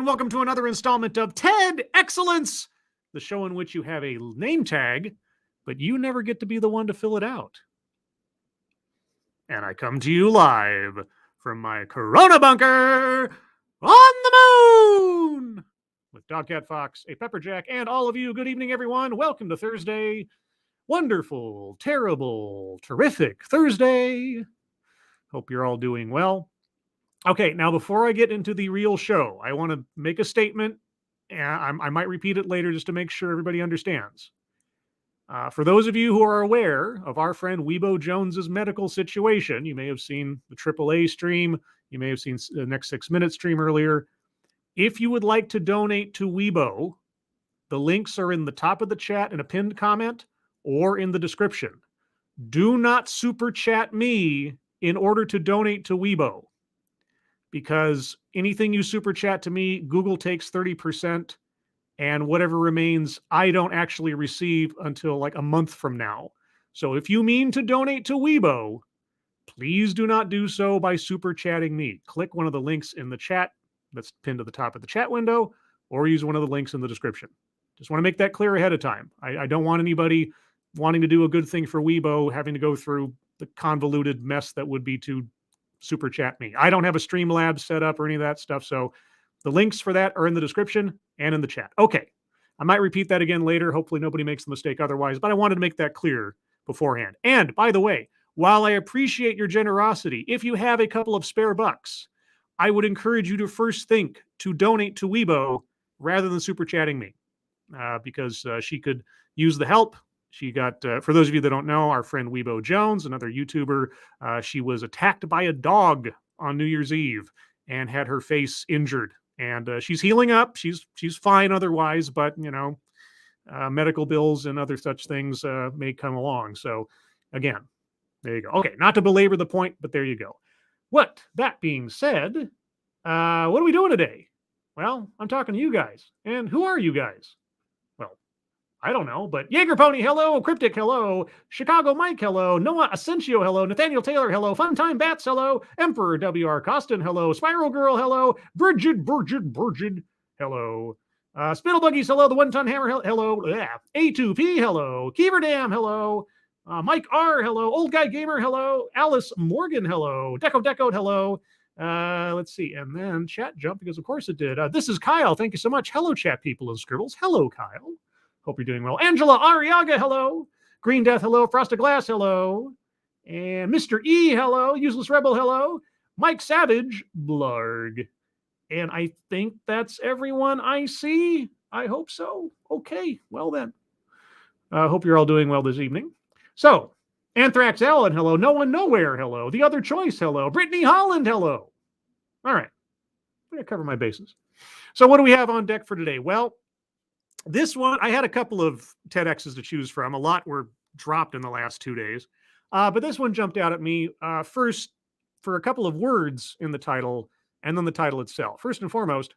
welcome to another installment of TED Excellence, the show in which you have a name tag, but you never get to be the one to fill it out. And I come to you live from my Corona bunker on the moon with Dogcat Fox, a Pepperjack, and all of you. Good evening, everyone. Welcome to Thursday. Wonderful, terrible, terrific Thursday. Hope you're all doing well. Okay, now before I get into the real show, I want to make a statement, and I might repeat it later just to make sure everybody understands. For those of you who are aware of our friend Weibo Jones's medical situation, you may have seen the AAA stream, you may have seen the Next 6 Minutes stream earlier. If you would like to donate to Weibo, the links are in the top of the chat in a pinned comment or in the description. Do not super chat me in order to donate to Weibo, because anything you super chat to me, Google takes 30%, and whatever remains, I don't actually receive until like a month from now. So if you mean to donate to Weibo, please do not do so by super chatting me. Click one of the links in the chat that's pinned to the top of the chat window, or use one of the links in the description. Just want to make that clear ahead of time. I don't want anybody wanting to do a good thing for Weibo having to go through the convoluted mess that would be to super chat me. I don't have a Streamlabs set up or any of that stuff, so the links for that are in the description and in the chat. Okay, I might repeat that again later. Hopefully nobody makes the mistake otherwise, but I wanted to make that clear beforehand. And by the way, while I appreciate your generosity, if you have a couple of spare bucks, I would encourage you to first think to donate to Weibo rather than super chatting me, because she could use the help. She got, for those of you that don't know, our friend Weibo Jones, another YouTuber, she was attacked by a dog on New Year's Eve and had her face injured. And she's healing up. She's fine otherwise, but, you know, medical bills and other such things may come along. So, again, there you go. Okay, not to belabor the point, but there you go. What? That being said, what are we doing today? Well, I'm talking to you guys. And who are you guys? I don't know, but Jaeger Pony, hello. Cryptic, hello. Chicago Mike, hello. Noah Asensio, hello. Nathaniel Taylor, hello. Funtime Bats, hello. Emperor W.R. Costin, hello. Spiral Girl, hello. Bridget, hello. Spittle Buggies, hello. The One Ton Hammer, hello. Yeah. A2P, hello. Keever Dam, hello. Mike R, hello. Old Guy Gamer, hello. Alice Morgan, hello. Deco, hello. Let's see. And then chat jumped because, of course, it did. This is Kyle. Thank you so much. Hello, chat people and scribbles. Hello, Kyle. Hope you're doing well. Angela Arriaga, hello. Green Death, hello. Frosted Glass, hello. And Mr. E, hello. Useless Rebel, hello. Mike Savage, blarg. And I think that's everyone I see. I hope so. Okay, well then. Hope you're all doing well this evening. So, Anthrax Allen, hello. No One Nowhere, hello. The Other Choice, hello. Brittany Holland, hello. All right. I'm going to cover my bases. So what do we have on deck for today? Well, this one, I had a couple of TEDx's to choose from. A lot were dropped in the last 2 days. But this one jumped out at me first for a couple of words in the title and then the title itself. First and foremost,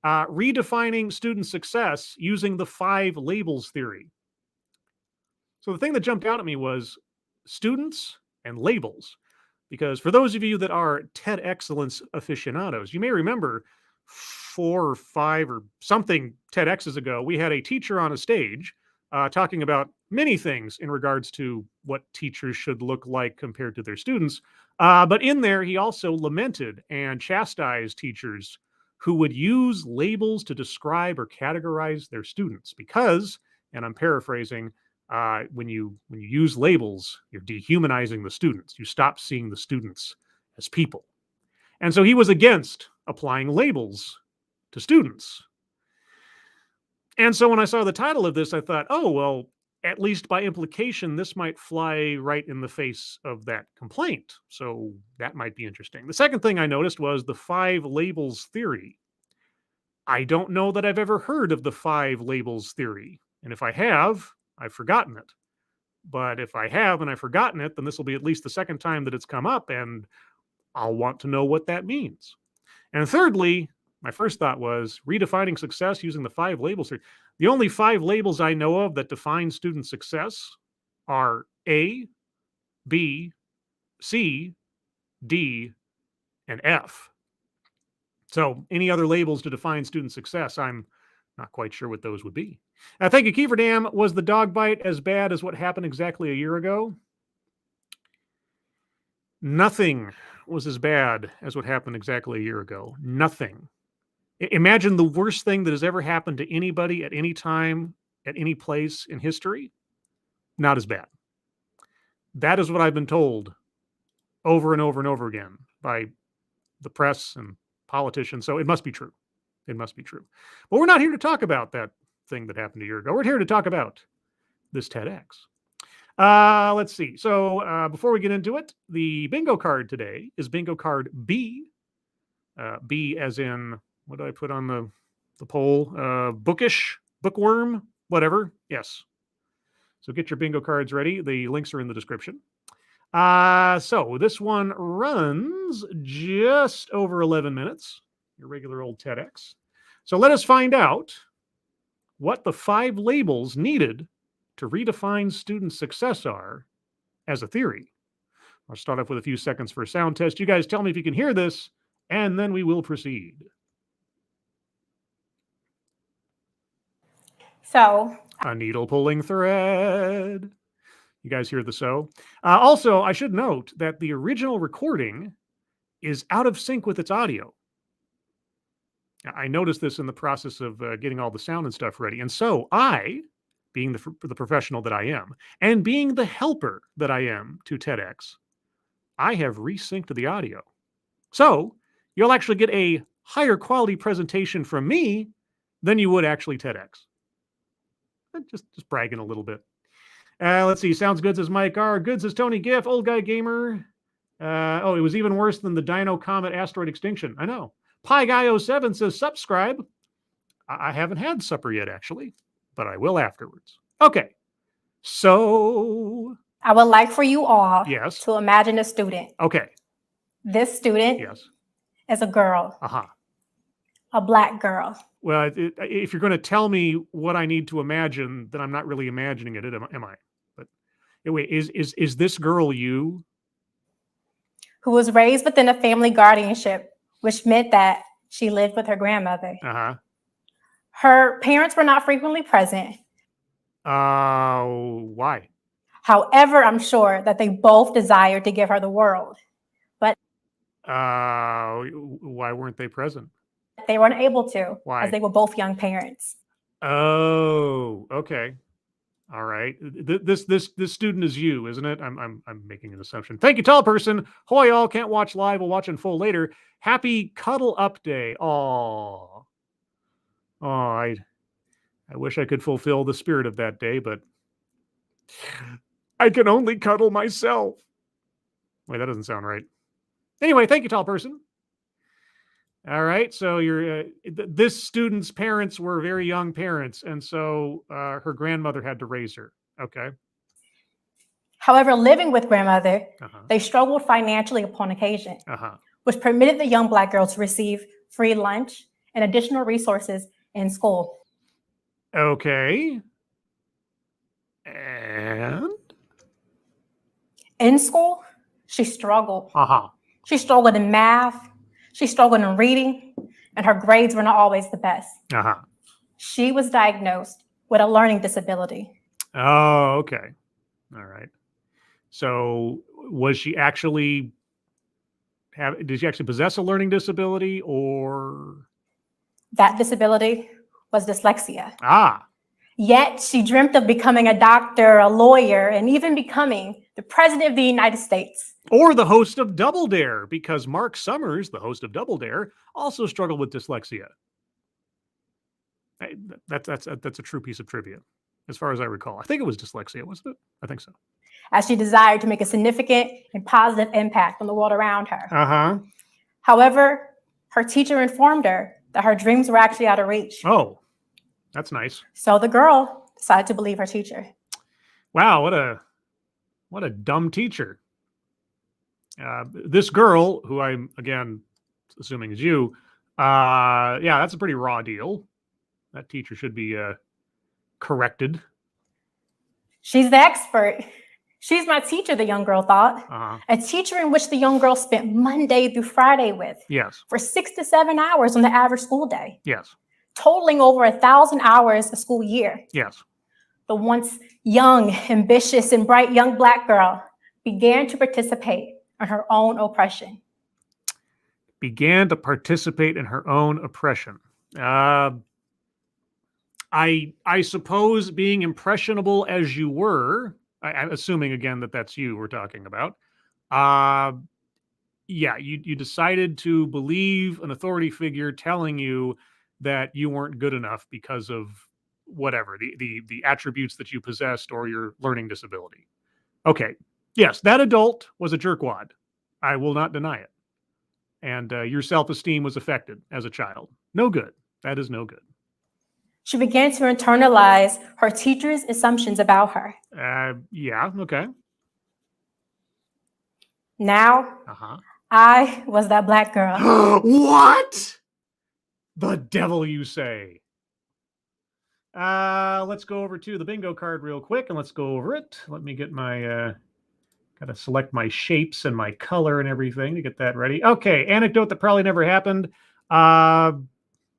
redefining student success using the 5 labels theory. So the thing that jumped out at me was students and labels. Because for those of you that are TED Excellence aficionados, you may remember 4 or 5 or something TEDx's ago, we had a teacher on a stage talking about many things in regards to what teachers should look like compared to their students. But in there, he also lamented and chastised teachers who would use labels to describe or categorize their students because, and I'm paraphrasing, when you use labels, you're dehumanizing the students. You stop seeing the students as people. And so he was against applying labels to students. And so when I saw the title of this, I thought, oh, well, at least by implication, this might fly right in the face of that complaint. So that might be interesting. The second thing I noticed was the 5 labels theory. I don't know that I've ever heard of the 5 labels theory. And if I have, I've forgotten it. But if I have and I've forgotten it, then this will be at least the second time that it's come up, and I'll want to know what that means. And thirdly, my first thought was redefining success using the 5 labels. The only 5 labels I know of that define student success are A, B, C, D, and F. So any other labels to define student success, I'm not quite sure what those would be. Thank you, Kiefer Dam. Was the dog bite as bad as what happened exactly a year ago? Nothing was as bad as what happened exactly a year ago. Nothing. Imagine the worst thing that has ever happened to anybody at any time, at any place in history. Not as bad. That is what I've been told over and over and over again by the press and politicians. So it must be true. It must be true. But we're not here to talk about that thing that happened a year ago. We're here to talk about this TEDx. Let's see. So before we get into it, the bingo card today is bingo card B. B as in, what do I put on the poll? Bookish, bookworm, whatever. Yes. So get your bingo cards ready. The links are in the description. So this one runs just over 11 minutes, your regular old TEDx. So let us find out what the 5 labels needed to redefine student success are as a theory. I'll start off with a few seconds for a sound test. You guys tell me if you can hear this, and then we will proceed. So, a needle pulling thread. You guys hear the so? Also, I should note that the original recording is out of sync with its audio. I noticed this in the process of getting all the sound and stuff ready. And so I, being the professional that I am, and being the helper that I am to TEDx, I have resynced the audio. So you'll actually get a higher quality presentation from me than you would actually TEDx. Just bragging a little bit. Let's see. Sounds good, says Mike R. Good, says Tony Giff. Old Guy Gamer. Oh, it was even worse than the Dino Comet asteroid extinction. I know. Pie Guy 07 says subscribe. I haven't had supper yet, actually, but I will afterwards. Okay. So I would like for you all yes. to imagine a student. Okay. This student yes. is a girl. Uh-huh. A Black girl. Well, if you're going to tell me what I need to imagine, then I'm not really imagining it, am I? But anyway, is this girl you? Who was raised within a family guardianship, which meant that she lived with her grandmother. Uh-huh. Her parents were not frequently present. Why? However, I'm sure that they both desired to give her the world. But why weren't they present? They weren't able to. Why? As they were both young parents. Oh, okay. All right. This student is you, isn't it? I'm making an assumption. Thank you, tall person. Hoy, all can't watch live. We'll watch in full later. Happy Cuddle Up Day. Oh, I wish I could fulfill the spirit of that day, but I can only cuddle myself. Wait, that doesn't sound right. Anyway, thank you, tall person. All right, so this student's parents were very young parents, and so her grandmother had to raise her. Okay. However, living with grandmother, they struggled financially upon occasion, which permitted the young Black girl to receive free lunch and additional resources in school. Okay. And? In school, she struggled. She struggled in math. She struggled in reading, and her grades were not always the best. She was diagnosed with a learning disability. Oh, okay. All right. So was she actually did she actually possess a learning disability, or? That disability was dyslexia. Yet she dreamt of becoming a doctor, a lawyer, and even becoming the president of the United States. Or the host of Double Dare, because Mark Summers, the host of Double Dare, also struggled with dyslexia. That's a true piece of trivia, as far as I recall. I think it was dyslexia, wasn't it? I think so. As she desired to make a significant and positive impact on the world around her. However, her teacher informed her that her dreams were actually out of reach. Oh, that's nice. So the girl decided to believe her teacher. Wow, what a dumb teacher. This girl, who I'm, again, assuming is you, yeah, that's a pretty raw deal. That teacher should be corrected. She's the expert. She's my teacher, the young girl thought. A teacher in which the young girl spent Monday through Friday with. Yes. For 6 to 7 hours on the average school day. Yes. Totaling over 1,000 hours a school year. Yes. The once young, ambitious, and bright young Black girl began to participate in her own oppression. Began to participate in her own oppression. I suppose being impressionable as you were, I'm assuming again that that's you we're talking about. Yeah, you decided to believe an authority figure telling you that you weren't good enough because of whatever, the attributes that you possessed or your learning disability. Okay. Yes, that adult was a jerkwad. I will not deny it. And your self-esteem was affected as a child. No good. That is no good. She began to internalize her teacher's assumptions about her. Yeah, okay. Now, I was that Black girl. What? The devil you say. Let's go over to the bingo card real quick and let's go over it. Let me get my, gotta select my shapes and my color and everything to get that ready. Okay, anecdote that probably never happened.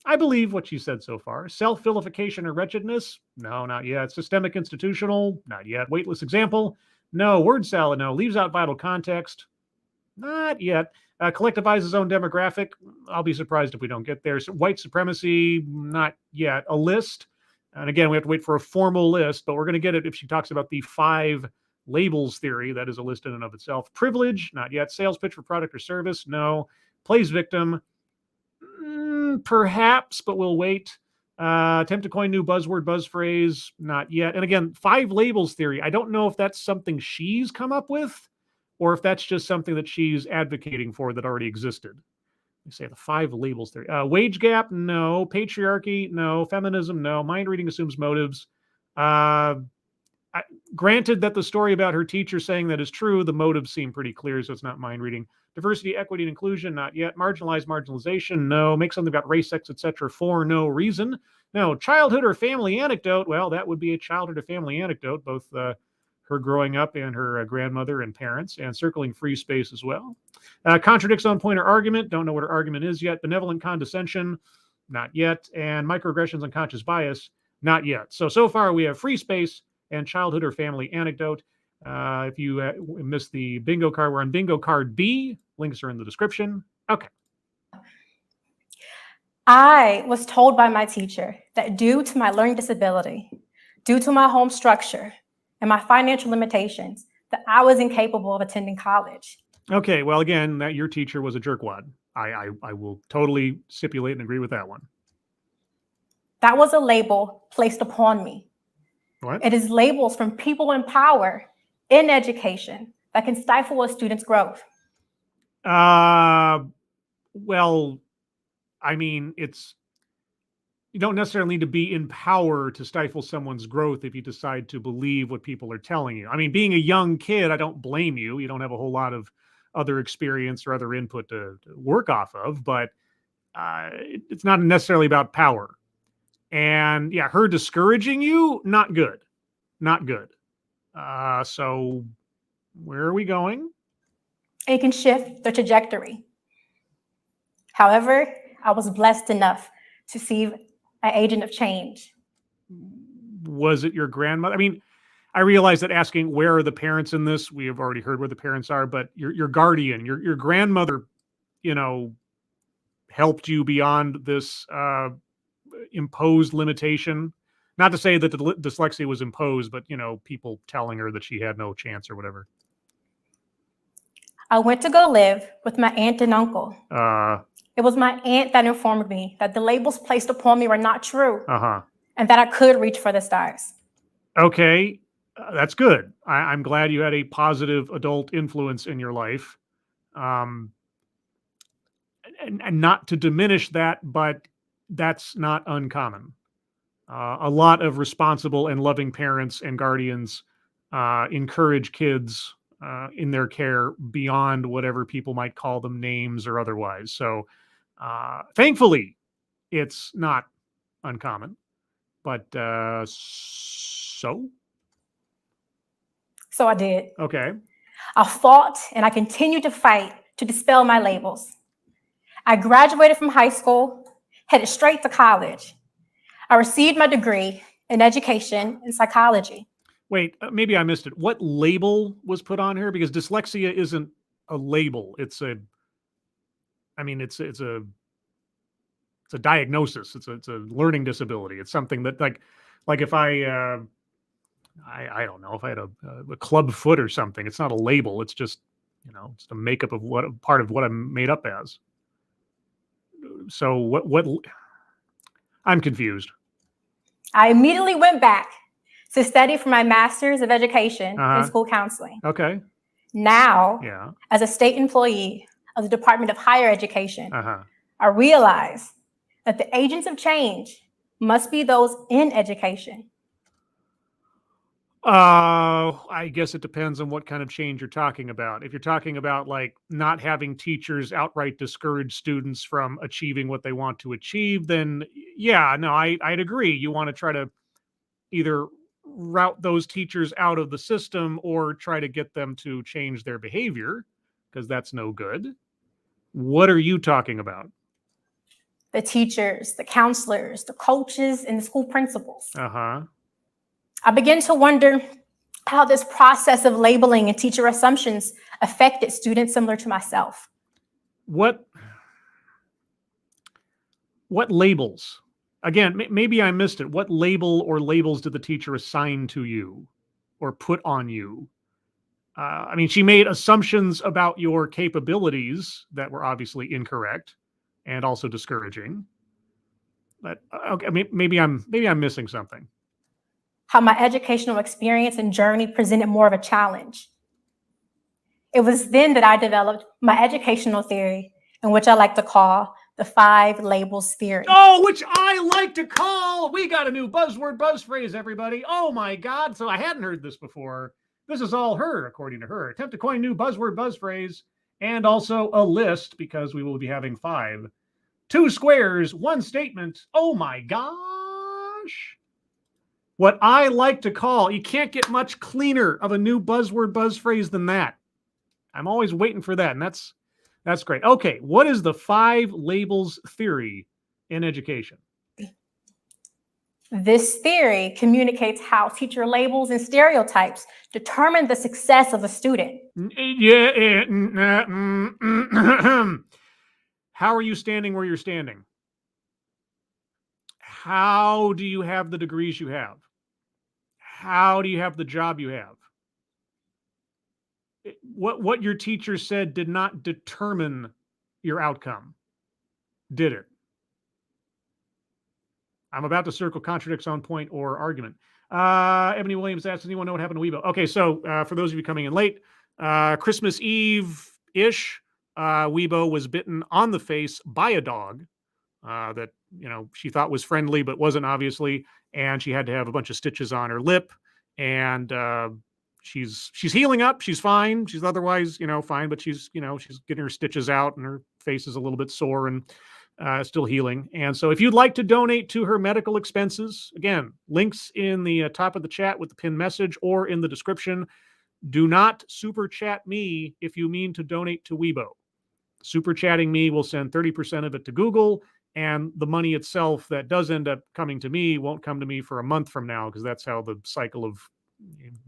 I believe what you said so far. Self-vilification or wretchedness? No, not yet. Systemic institutional? Not yet. Weightless example? No. Word salad? No. Leaves out vital context? Not yet. Collectivizes own demographic? I'll be surprised if we don't get there. So white supremacy? Not yet. A list? And again, we have to wait for a formal list, but we're going to get it if she talks about the 5 labels theory. That is a list in and of itself. Privilege? Not yet. Sales pitch for product or service? No. Plays victim? Perhaps, but we'll wait. Attempt to coin new buzzword, buzz phrase? Not yet. And again, 5 labels theory. I don't know if that's something she's come up with or if that's just something that she's advocating for that already existed. Let me say the 5 labels theory. Wage gap? No. Patriarchy? No. Feminism? No. Mind reading assumes motives. Granted that the story about her teacher saying that is true, the motives seem pretty clear, so it's not mind reading. Diversity, equity, and inclusion, not yet. Marginalized, marginalization, no. Make something about race, sex, etc. for no reason. No. Childhood or family anecdote, well, that would be a childhood or family anecdote, both her growing up and her grandmother and parents, and circling free space as well. Contradicts own point or argument, don't know what her argument is yet. Benevolent condescension, not yet. And microaggressions, unconscious bias, not yet. So far we have free space and childhood or family anecdote. If you missed the bingo card, we're on bingo card B. Links are in the description. Okay. I was told by my teacher that due to my learning disability, due to my home structure, and my financial limitations, that I was incapable of attending college. Okay, well, again, that your teacher was a jerkwad. I will totally stipulate and agree with that one. That was a label placed upon me. What? It is labels from people in power in education that can stifle a student's growth. Well, I mean, you don't necessarily need to be in power to stifle someone's growth if you decide to believe what people are telling you. I mean, being a young kid, I don't blame you. You don't have a whole lot of other experience or other input to work off of, but it's not necessarily about power. And yeah, her discouraging you, not good. Not good. So where are we going? It can shift the trajectory. However, I was blessed enough to see an agent of change. Was it your grandmother? I mean, I realize that asking where are the parents in this, we have already heard where the parents are, but your guardian, your grandmother, helped you beyond this imposed limitation. Not to say that the dyslexia was imposed, but, people telling her that she had no chance or whatever. I went to go live with my aunt and uncle. It was my aunt that informed me that the labels placed upon me were not true. And that I could reach for the stars. Okay, that's good. I'm glad you had a positive adult influence in your life. And not to diminish that, but that's not uncommon. A lot of responsible and loving parents and guardians encourage kids in their care beyond whatever people might call them names or otherwise. So thankfully, it's not uncommon. But so So I did. Okay. I fought and I continued to fight to dispel my labels. I graduated from high school, headed straight to college. I received my degree in education and psychology. Wait, maybe I missed it. What label was put on here? Because dyslexia isn't a label. It's a diagnosis. It's a learning disability. It's something that like if I don't know, if I had a club foot or something, it's not a label. It's just, it's a makeup of part of what I'm made up as. So what I'm confused. I immediately went back to study for my master's of education in school counseling. Okay. Now, as a state employee of the Department of Higher Education, I realize that the agents of change must be those in education. I guess it depends on what kind of change you're talking about. If you're talking about like not having teachers outright discourage students from achieving what they want to achieve, then yeah, no, I'd agree. You want to try to either route those teachers out of the system or try to get them to change their behavior, because that's no good. What are you talking about? The teachers, the counselors, the coaches, and the school principals. I began to wonder how this process of labeling and teacher assumptions affected students similar to myself. What labels? Again, maybe I missed it. What label or labels did the teacher assign to you or put on you? I mean, she made assumptions about your capabilities that were obviously incorrect and also discouraging. But okay, maybe I'm missing something. How my educational experience and journey presented more of a challenge. It was then that I developed my educational theory, in which I like to call the 5 labels theory. Oh, which I like to call, we got a new buzzword, buzz phrase, everybody. Oh my God, so I hadn't heard this before. This is all her, according to her. Attempt to coin new buzzword, buzz phrase, and also a list, because we will be having 5. 2 squares, 1 statement. Oh my gosh. What I like to call, you can't get much cleaner of a new buzzword, buzz phrase than that. I'm always waiting for that, and that's great. Okay, what is the 5 labels theory in education? This theory communicates how teacher labels and stereotypes determine the success of a student. How are you standing where you're standing? How do you have the degrees you have? How do you have the job you have? What your teacher said did not determine your outcome, did it? I'm about to circle contradicts on point or argument. Ebony Williams asks, anyone know what happened to Weibo? Okay, so for those of you coming in late, Christmas Eve-ish, Weibo was bitten on the face by a dog that she thought was friendly but wasn't, obviously, and she had to have a bunch of stitches on her lip, and she's healing up. She's fine. She's otherwise fine, but she's getting her stitches out, and her face is a little bit sore and still healing. And so if you'd like to donate to her medical expenses, again, links in the top of the chat with the pinned message or in the description. Do not super chat me if you mean to donate to Weibo. Super chatting me will send 30% of it to Google, and the money itself that does end up coming to me won't come to me for a month from now, because that's how the cycle of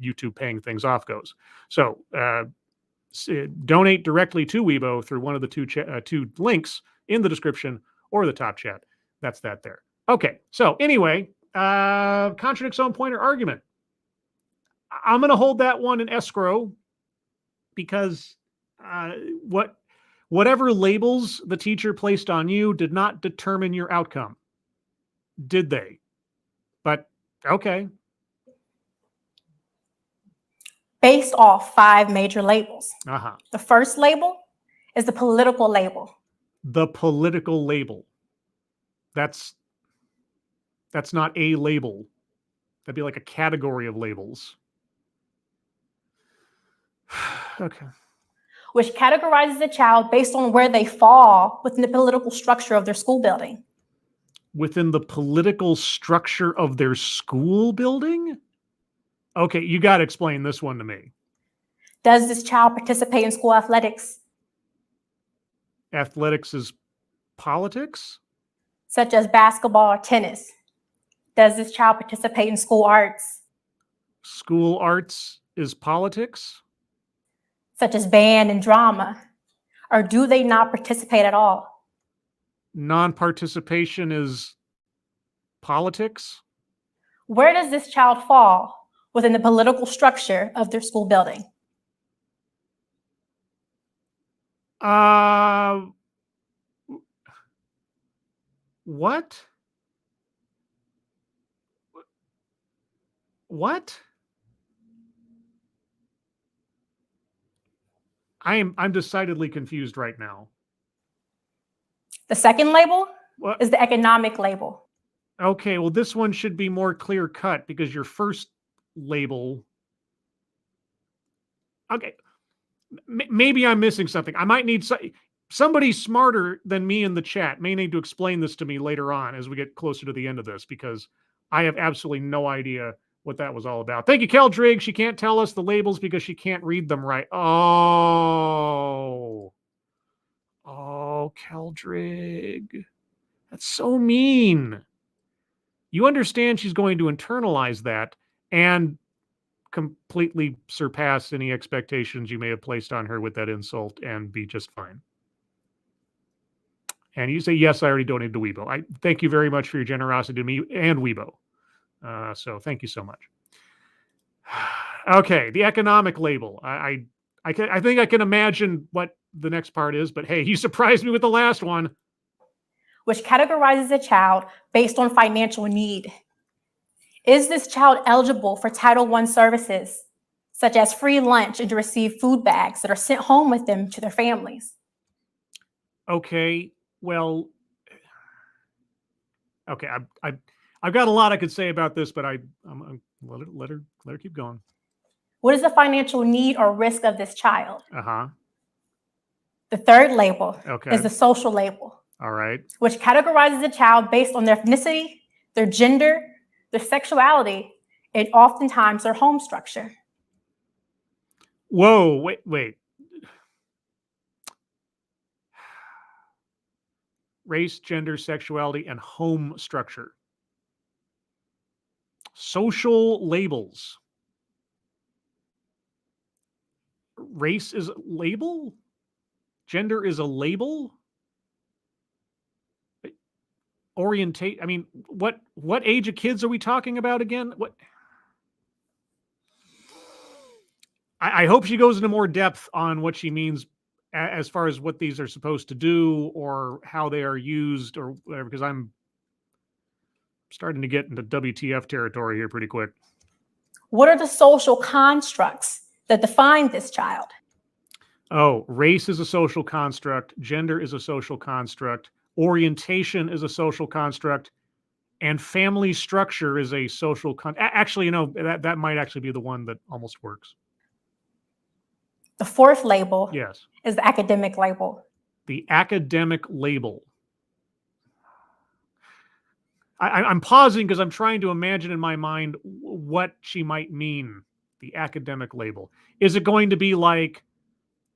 YouTube paying things off goes. So donate directly to Weibo through one of the two links in the description or the top chat. That's that there. Okay, so anyway, contradicts on point or argument. I'm going to hold that one in escrow, because whatever labels the teacher placed on you did not determine your outcome, did they? But okay. Based off 5 major labels. The first label is the political label. The political label. That's not a label. That'd be like a category of labels. Okay. Which categorizes a child based on where they fall within the political structure of their school building. Within the political structure of their school building? Okay, you got to explain this one to me. Does this child participate in school athletics? Athletics is politics? Such as basketball or tennis. Does this child participate in school arts? School arts is politics? Such as band and drama. Or do they not participate at all? Non-participation is politics? Where does this child fall within the political structure of their school building? What? What? I'm decidedly confused right now. The second label What? is the economic label. Okay, well, this one should be more clear cut because your first label. Okay, maybe I'm missing something. I might need somebody smarter than me in the chat may need to explain this to me later on as we get closer to the end of this, because I have absolutely no idea what that was all about. Thank you, Keldrig. She can't tell us the labels because she can't read them right. Oh, Keldrig. That's so mean. You understand she's going to internalize that and completely surpass any expectations you may have placed on her with that insult and be just fine. And you say, yes, I already donated to Weibo. I thank you very much for your generosity to me and Weibo. So thank you so much. Okay, the economic label. I think I can imagine what the next part is, but hey, you surprised me with the last one. Which categorizes a child based on financial need. Is this child eligible for Title I services, such as free lunch and to receive food bags that are sent home with them to their families? Okay, well, okay, I've got a lot I could say about this, but I'm let her keep going. What is the financial need or risk of this child? Uh-huh. The third label Okay. is the social label. All right. Which categorizes a child based on their ethnicity, their gender, their sexuality, and oftentimes their home structure. Whoa, wait. Race, gender, sexuality, and home structure. Social labels. Race is a label? Gender is a label? Orientate. I mean, what age of kids are we talking about again? What? I hope she goes into more depth on what she means as far as what these are supposed to do or how they are used or whatever, because I'm starting to get into WTF territory here pretty quick. What are the social constructs that define this child? Oh, race is a social construct. Gender is a social construct. Orientation is a social construct. And family structure is a social actually, you know, that might actually be the one that almost works. The fourth label yes. is the academic label. The academic label. I'm pausing because I'm trying to imagine in my mind what she might mean, the academic label. Is it going to be like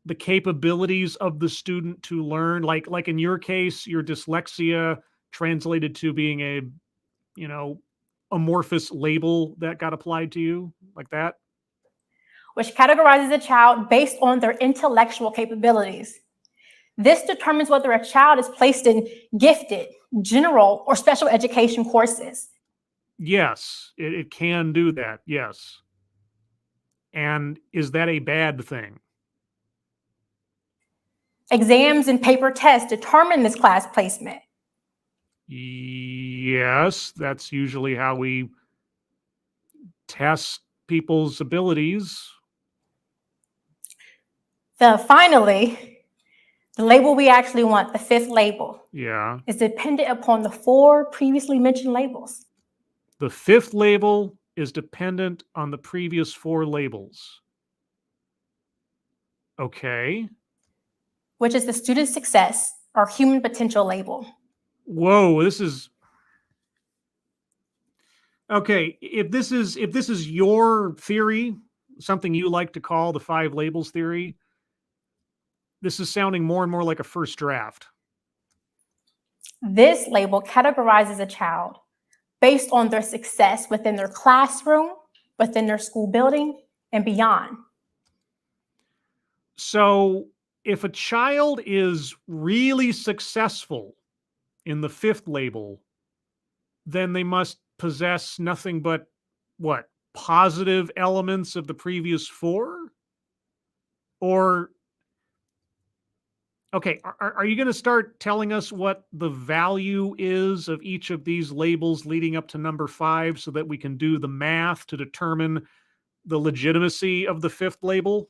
the capabilities of the student to learn? Like in your case, your dyslexia translated to being a, you know, amorphous label that got applied to you like that? Which categorizes a child based on their intellectual capabilities. This determines whether a child is placed in gifted, general, or special education courses. Yes, it can do that, yes. And is that a bad thing? Exams and paper tests determine this class placement. Yes, that's usually how we test people's abilities. Finally, the label we actually want, the fifth label, is dependent upon the four previously mentioned labels. The fifth label is dependent on the previous four labels. Okay. Which is the student success or human potential label. Whoa, this is... Okay, if this is your theory, something you like to call the 5 labels theory, this is sounding more and more like a first draft. This label categorizes a child based on their success within their classroom, within their school building, and beyond. So if a child is really successful in the 5th label, then they must possess nothing but what? Positive elements of the previous 4? Or, okay, are you going to start telling us what the value is of each of these labels leading up to number 5 so that we can do the math to determine the legitimacy of the 5th label?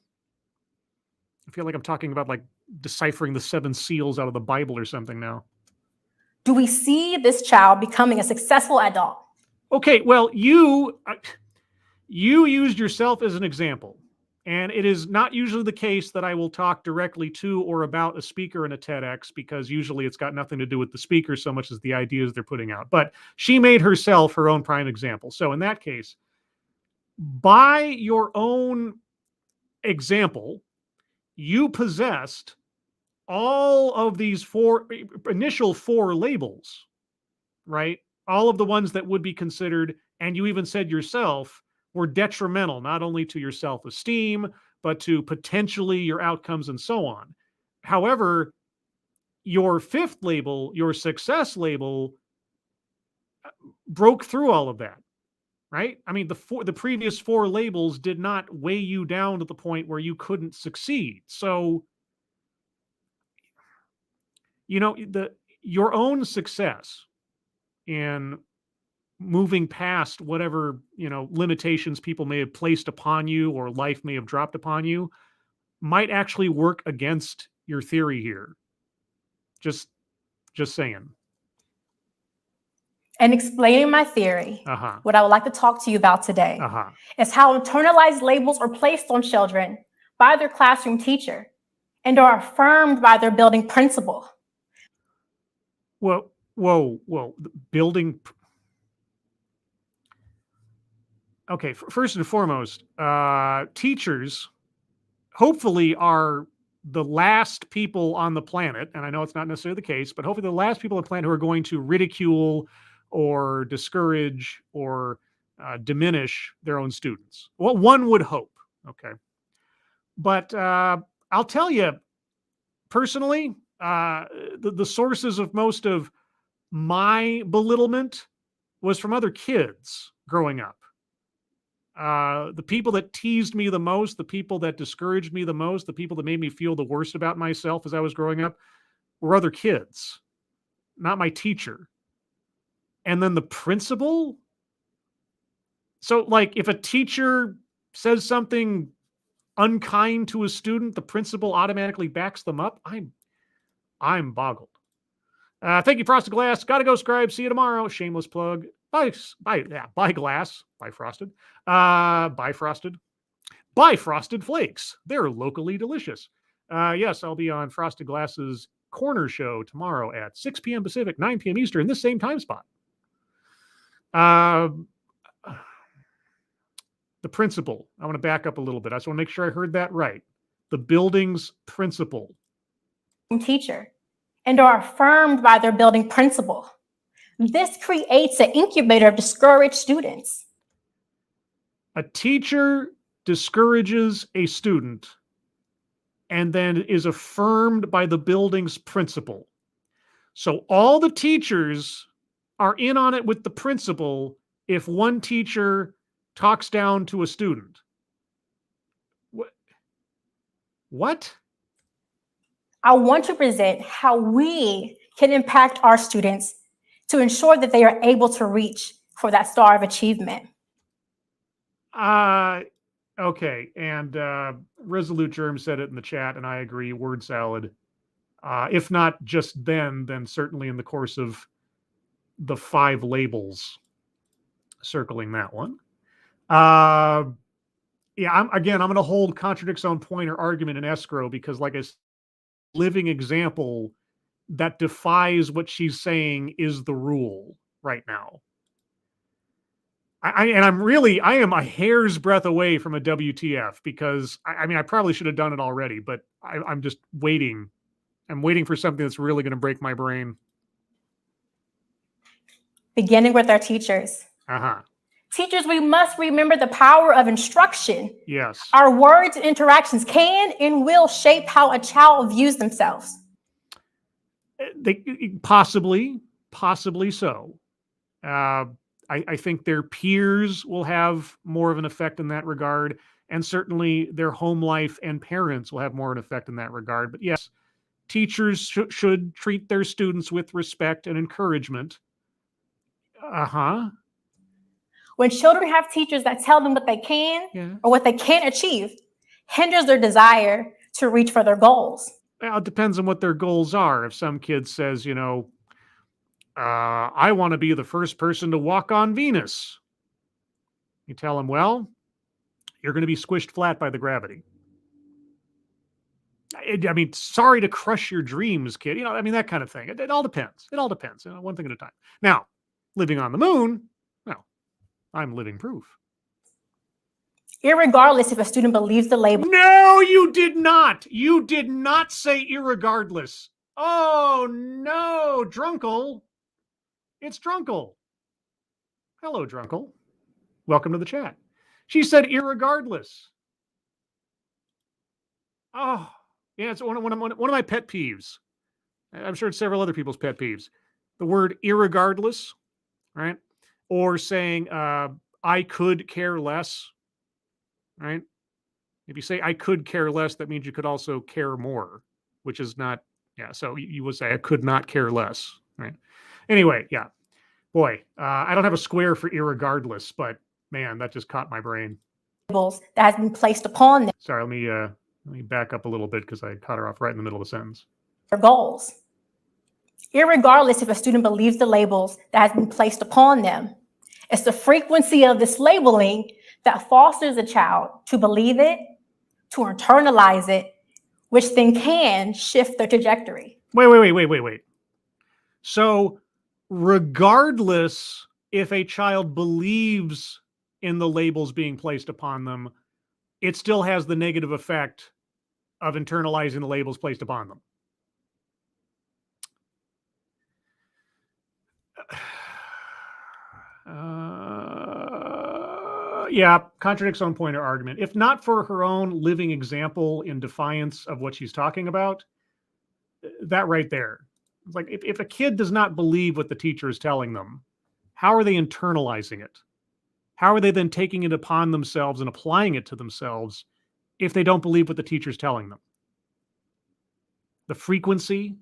I feel like I'm talking about like deciphering the 7 seals out of the Bible or something now. Do we see this child becoming a successful adult? Okay, well, you used yourself as an example, and it is not usually the case that I will talk directly to or about a speaker in a TEDx, because usually it's got nothing to do with the speaker so much as the ideas they're putting out. But she made herself her own prime example. So in that case, by your own example, you possessed all of these initial 4 labels, right? All of the ones that would be considered, and you even said yourself, were detrimental, not only to your self-esteem, but to potentially your outcomes and so on. However, your 5th label, your success label, broke through all of that, right? I mean, the previous 4 labels did not weigh you down to the point where you couldn't succeed. So, you know, your own success in moving past whatever, you know, limitations people may have placed upon you or life may have dropped upon you might actually work against your theory here. Just saying. And explaining my theory, what I would like to talk to you about today is how internalized labels are placed on children by their classroom teacher and are affirmed by their building principal. Whoa. Building. Okay, first and foremost, teachers hopefully are the last people on the planet, and I know it's not necessarily the case, but hopefully the last people on the planet who are going to ridicule or discourage or diminish their own students. Well, one would hope, okay? But I'll tell you, personally, the sources of most of my belittlement was from other kids growing up. The people that teased me the most, the people that discouraged me the most, the people that made me feel the worst about myself as I was growing up were other kids, not my teacher. And then the principal. So, like, if a teacher says something unkind to a student, the principal automatically backs them up. I'm boggled. Thank you, Frosted Glass. Gotta go, Scribe. See you tomorrow. Shameless plug. Bye Glass. Bye Frosted. Bye Frosted. Bye Frosted Flakes. They're locally delicious. Yes, I'll be on Frosted Glass's Corner Show tomorrow at 6 p.m. Pacific, 9 p.m. Eastern, this same time spot. The principal. I want to back up a little bit. I just want to make sure I heard that right. The building's principal. Teacher, and are affirmed by their building principal. This creates an incubator of discouraged students. A teacher discourages a student and then is affirmed by the building's principal. So all the teachers are in on it with the principal if one teacher talks down to a student. What? I want to present how we can impact our students to ensure that they are able to reach for that star of achievement. Okay. And Resolute Germ said it in the chat, and I agree, word salad. If not just then certainly in the course of the 5 labels circling that one. Yeah, I'm going to hold contradicts on point or argument in escrow because, like I said, living example that defies what she's saying is the rule right now. I am a hair's breadth away from a WTF because I probably should have done it already, but I'm just waiting. I'm waiting for something that's really going to break my brain. Beginning with our teachers. Teachers, we must remember the power of instruction. Yes. Our words and interactions can and will shape how a child views themselves. They possibly so. I think their peers will have more of an effect in that regard, and certainly their home life and parents will have more of an effect in that regard. But yes, teachers should treat their students with respect and encouragement. When children have teachers that tell them what they can or what they can't achieve, hinders their desire to reach for their goals. Well, it depends on what their goals are. If some kid says, I want to be the first person to walk on Venus, you tell them, well, you're going to be squished flat by the gravity. Sorry to crush your dreams, kid. That kind of thing. It all depends. It all depends. One thing at a time. Now, living on the moon, well, I'm living proof. Irregardless if a student believes the label. No, you did not. You did not say irregardless. Oh, no, Drunkle. It's Drunkle. Hello, Drunkle. Welcome to the chat. She said irregardless. Oh, yeah, it's one of my pet peeves. I'm sure it's several other people's pet peeves. The word irregardless, right? Or saying, I could care less, right? If you say I could care less, that means you could also care more, which is not, so you would say I could not care less, right? Anyway, yeah. Boy, I don't have a square for irregardless, but man, that just caught my brain. That has been placed upon them. Sorry, let me back up a little bit because I caught her off right in the middle of the sentence. Their goals. Irregardless if a student believes the labels that has been placed upon them, it's the frequency of this labeling that fosters a child to believe it, to internalize it, which then can shift their trajectory. Wait. So, regardless if a child believes in the labels being placed upon them, it still has the negative effect of internalizing the labels placed upon them. Contradicts own point or argument. If not for her own living example in defiance of what she's talking about, that right there. It's like if a kid does not believe what the teacher is telling them, how are they internalizing it? How are they then taking it upon themselves and applying it to themselves if they don't believe what the teacher's telling them? The frequency.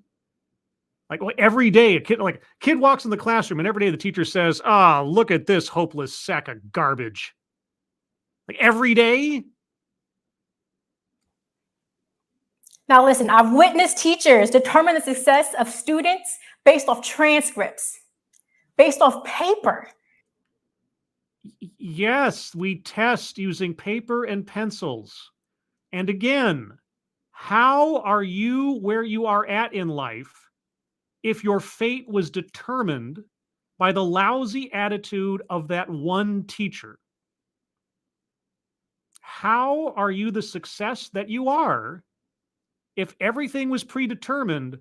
Like every day, a kid walks in the classroom and every day the teacher says, look at this hopeless sack of garbage. Like every day. Now listen, I've witnessed teachers determine the success of students based off transcripts, based off paper. Yes, we test using paper and pencils. And again, how are you where you are at in life if your fate was determined by the lousy attitude of that one teacher? How are you the success that you are if everything was predetermined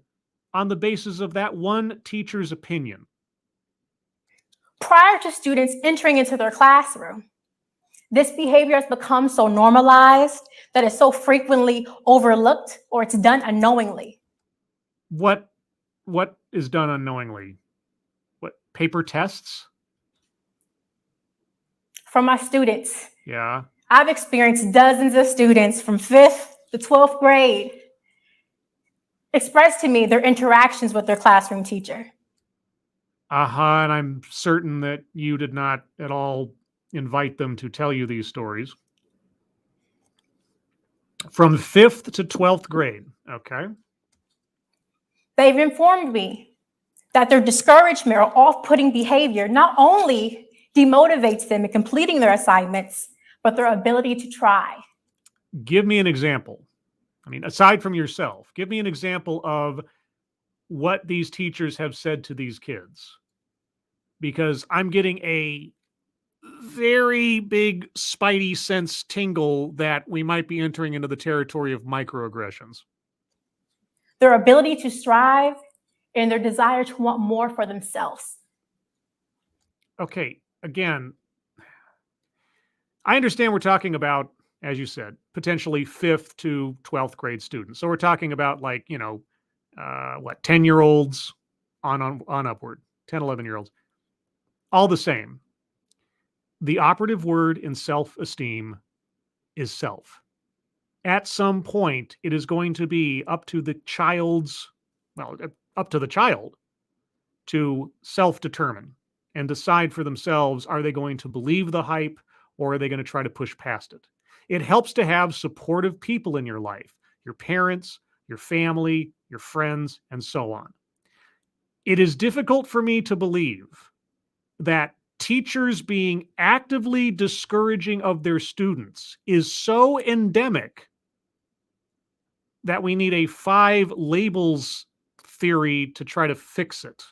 on the basis of that one teacher's opinion? Prior to students entering into their classroom, this behavior has become so normalized that it's so frequently overlooked or it's done unknowingly. What is done unknowingly? What, paper tests? From my students. Yeah. I've experienced dozens of students from 5th to 12th grade express to me their interactions with their classroom teacher. And I'm certain that you did not at all invite them to tell you these stories. From 5th to 12th grade, okay? They've informed me that their discouragement or off-putting behavior not only demotivates them in completing their assignments, but their ability to try. Give me an example. Aside from yourself, give me an example of what these teachers have said to these kids. Because I'm getting a very big spidey sense tingle that we might be entering into the territory of microaggressions. Their ability to strive and their desire to want more for themselves. Okay, again, I understand we're talking about, as you said, potentially 5th to 12th grade students. So we're talking about 10-year-olds on upward, 10, 11-year-olds. All the same, the operative word in self-esteem is self. At some point, it is going to be up to the child to self-determine and decide for themselves, are they going to believe the hype or are they going to try to push past it? It helps to have supportive people in your life, your parents, your family, your friends, and so on. It is difficult for me to believe that teachers being actively discouraging of their students is so endemic that we need a 5 labels theory to try to fix it.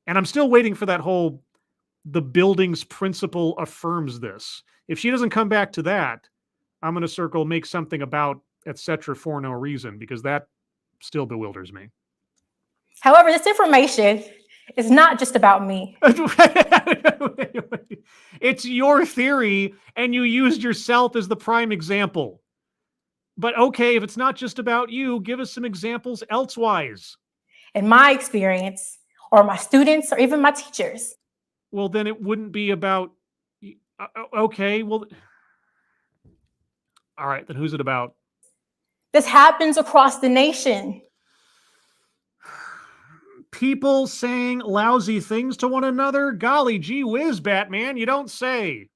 And I'm still waiting for that whole, the building's principle affirms this. If she doesn't come back to that, I'm going to circle make something about, etc. for no reason, because that still bewilders me. However, this information is not just about me. It's your theory, and you used yourself as the prime example. But okay, if it's not just about you, give us some examples elsewise. In my experience, or my students, or even my teachers. Well, then it wouldn't be about, okay, well, all right, then who's it about? This happens across the nation. People saying lousy things to one another? Golly gee whiz, Batman, you don't say.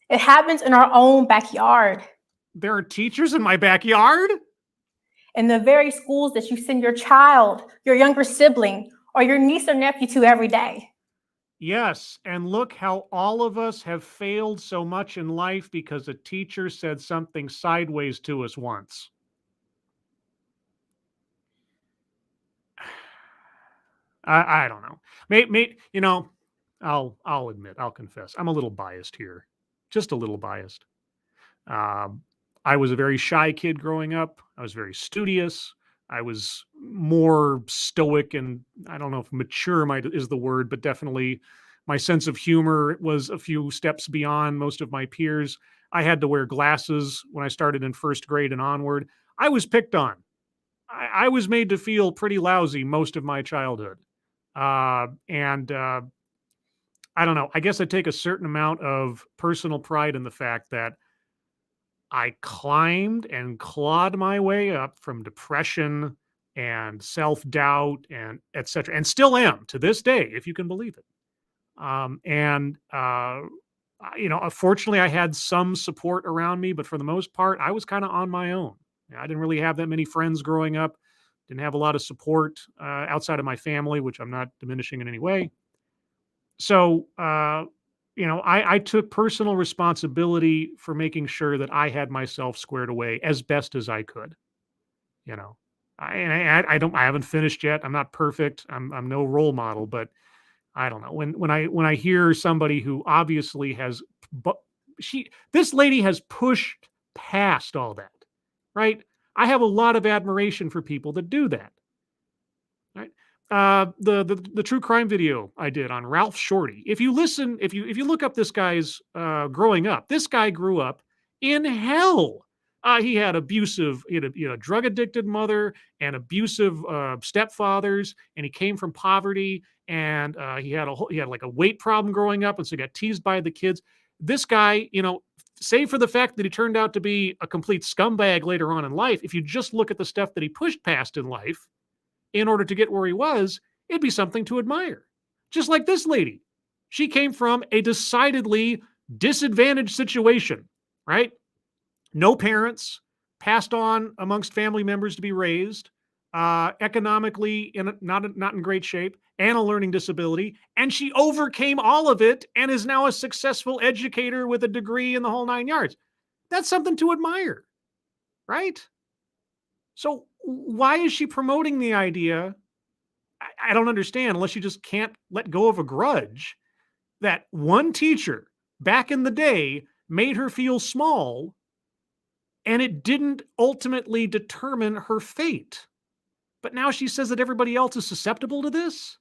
It happens in our own backyard. There are teachers in my backyard? In the very schools that you send your child, your younger sibling, or your niece or nephew to every day. Yes, and look how all of us have failed so much in life because a teacher said something sideways to us once. I don't know. Maybe I'll admit, I'll confess, I'm a little biased here. Just a little biased. I was a very shy kid growing up. I was very studious. I was more stoic and I don't know if mature is the word, but definitely my sense of humor was a few steps beyond most of my peers. I had to wear glasses when I started in 1st grade and onward. I was picked on. I was made to feel pretty lousy most of my childhood. I don't know. I guess I take a certain amount of personal pride in the fact that I climbed and clawed my way up from depression and self-doubt and etc. And still am to this day, if you can believe it. Fortunately, I had some support around me, but for the most part, I was kind of on my own. I didn't really have that many friends growing up. Didn't have a lot of support outside of my family, which I'm not diminishing in any way. So, I took personal responsibility for making sure that I had myself squared away as best as I could. I haven't finished yet. I'm not perfect. I'm no role model, but I don't know. When I hear somebody who obviously has, this lady has pushed past all that, right? I have a lot of admiration for people that do that. Right? The true crime video I did on Ralph Shorty. If you look up this guy's growing up, this guy grew up in hell. He had a drug addicted mother and abusive stepfathers, and he came from poverty, and he had like a weight problem growing up, and so he got teased by the kids. This guy, save for the fact that he turned out to be a complete scumbag later on in life, if you just look at the stuff that he pushed past in life in order to get where he was, it'd be something to admire. Just like this lady. She came from a decidedly disadvantaged situation, right? No parents, passed on amongst family members to be raised, economically not in great shape, and a learning disability, and she overcame all of it and is now a successful educator with a degree in the whole 9 yards. That's something to admire, right? So why is she promoting the idea? I don't understand, unless you just can't let go of a grudge, that one teacher back in the day made her feel small, and it didn't ultimately determine her fate. But now she says that everybody else is susceptible to this?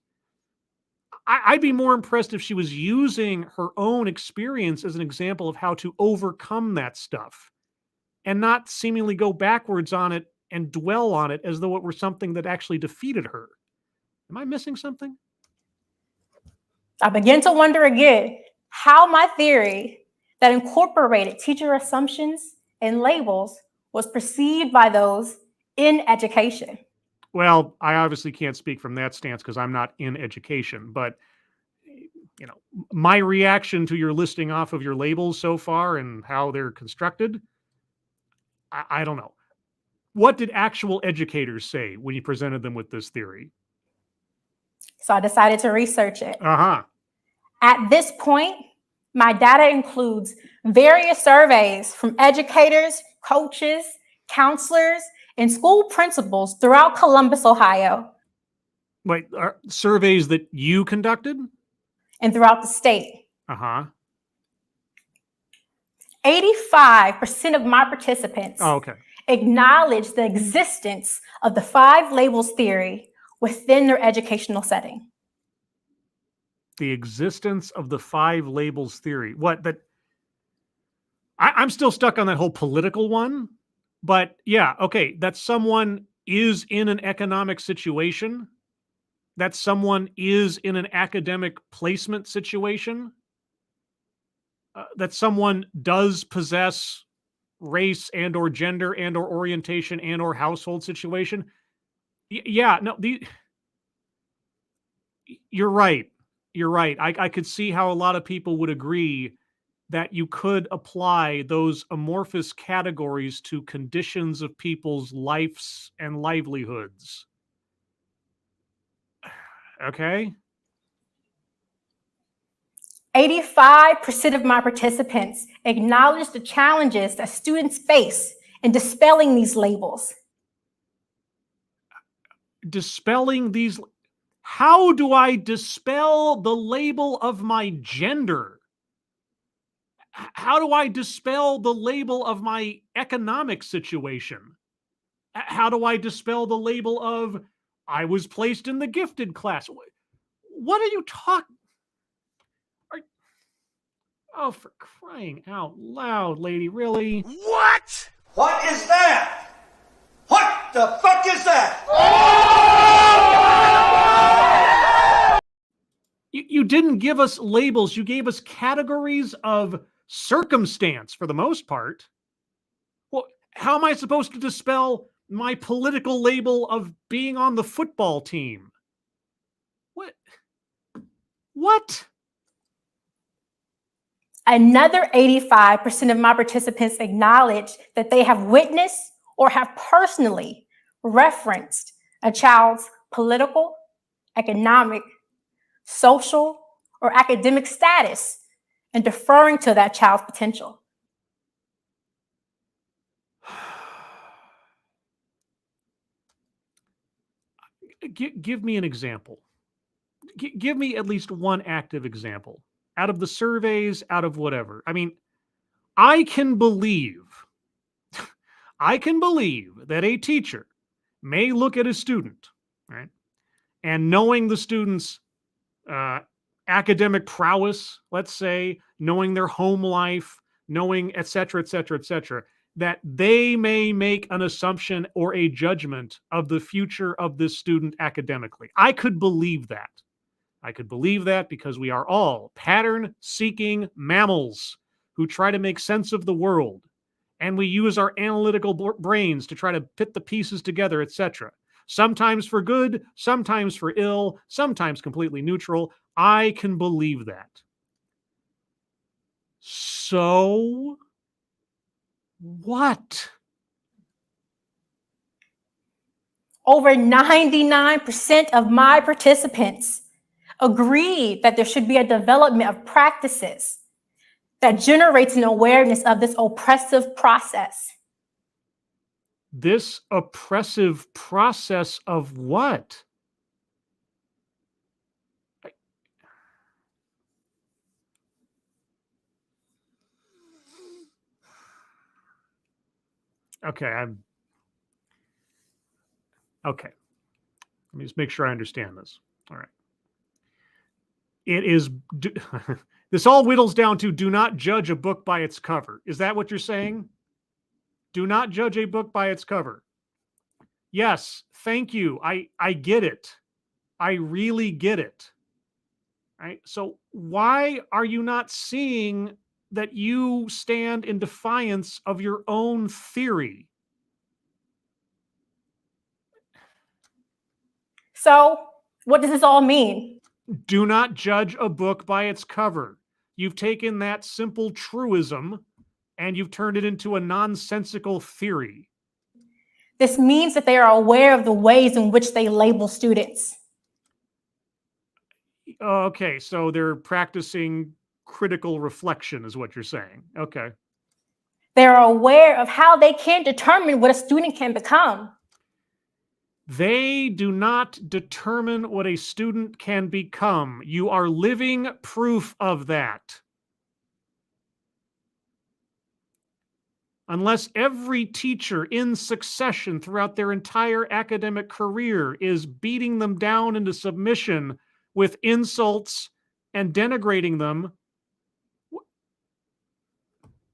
I'd be more impressed if she was using her own experience as an example of how to overcome that stuff and not seemingly go backwards on it and dwell on it as though it were something that actually defeated her. Am I missing something? I begin to wonder again how my theory that incorporated teacher assumptions and labels was perceived by those in education. Well, I obviously can't speak from that stance because I'm not in education, but my reaction to your listing off of your labels so far and how they're constructed, I don't know. What did actual educators say when you presented them with this theory? So I decided to research it. Uh-huh. At this point, my data includes various surveys from educators, coaches, counselors, and school principals throughout Columbus, Ohio. Wait, surveys that you conducted? And throughout the state. Uh-huh. 85% of my participants acknowledge the existence of the 5 labels theory within their educational setting. The existence of the 5 labels theory. What? That I'm still stuck on that whole political one. But yeah, okay, that someone is in an economic situation, that someone is in an academic placement situation, that someone does possess race and or gender and or orientation and or household situation. Yeah, no, you're right. You're right. I could see how a lot of people would agree that you could apply those amorphous categories to conditions of people's lives and livelihoods. Okay. 85% of my participants acknowledge the challenges that students face in dispelling these labels. Dispelling these? How do I dispel the label of my gender? How do I dispel the label of my economic situation? How do I dispel the label of I was placed in the gifted class? What are you talking? Oh, for crying out loud, lady, really? What? What is that? What the fuck is that? You didn't give us labels. You gave us categories of circumstance for the most part. Well, how am I supposed to dispel my political label of being on the football team? What? Another 85% of my participants acknowledge that they have witnessed or have personally referenced a child's political, economic, social, or academic status and deferring to that child's potential. Give me an example. Give me at least one active example out of the surveys, out of whatever. I mean, I can believe that a teacher may look at a student, right, and knowing the student's academic prowess, let's say, knowing their home life, knowing et cetera, that they may make an assumption or a judgment of the future of this student academically. I could believe that. I could believe that because we are all pattern-seeking mammals who try to make sense of the world, and we use our analytical brains to try to put the pieces together, etc. Sometimes for good, sometimes for ill, sometimes completely neutral. I can believe that. So what? Over 99% of my participants agreed that there should be a development of practices that generates an awareness of this oppressive process. This oppressive process of what? Okay, okay. Let me just make sure I understand this. All right. It is this all whittles down to do not judge a book by its cover. Is that what you're saying? Do not judge a book by its cover. Yes, thank you. I get it. I really get it. Right? So why are you not seeing that you stand in defiance of your own theory? So, what does this all mean? Do not judge a book by its cover. You've taken that simple truism and you've turned it into a nonsensical theory. This means that they are aware of the ways in which they label students. Okay, so they're practicing critical reflection is what you're saying. Okay. They're aware of how they can determine what a student can become. They do not determine what a student can become. You are living proof of that. Unless every teacher in succession throughout their entire academic career is beating them down into submission with insults and denigrating them.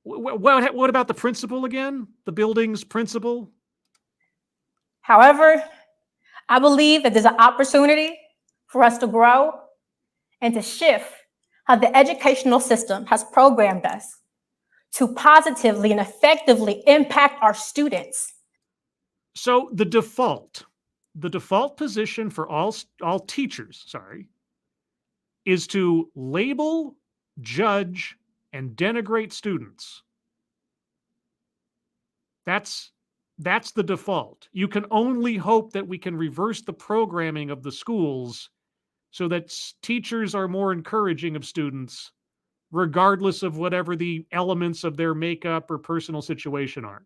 What about the principal again? The building's principal? However, I believe that there's an opportunity for us to grow and to shift how the educational system has programmed us to positively and effectively impact our students. So the default position for all teachers, is to label, judge, and denigrate students. That's the default. You can only hope that we can reverse the programming of the schools so that teachers are more encouraging of students, regardless of whatever the elements of their makeup or personal situation are.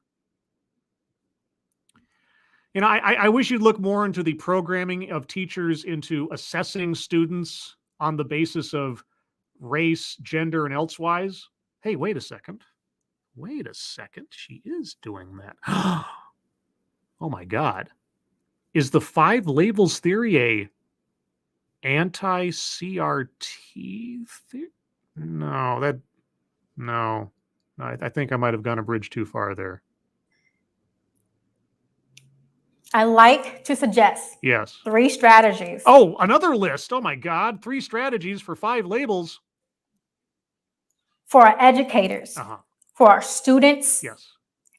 You know, I wish you'd look more into the programming of teachers into assessing students on the basis of race, gender, and elsewise. Hey, wait a second. She is doing that. Oh my God. Is the 5 labels theory a anti-CRT theory? No. I think I might have gone a bridge too far there. I like to suggest Yes. 3 strategies. Oh, another list. Oh my God. 3 strategies for 5 labels. For our educators, for our students, yes,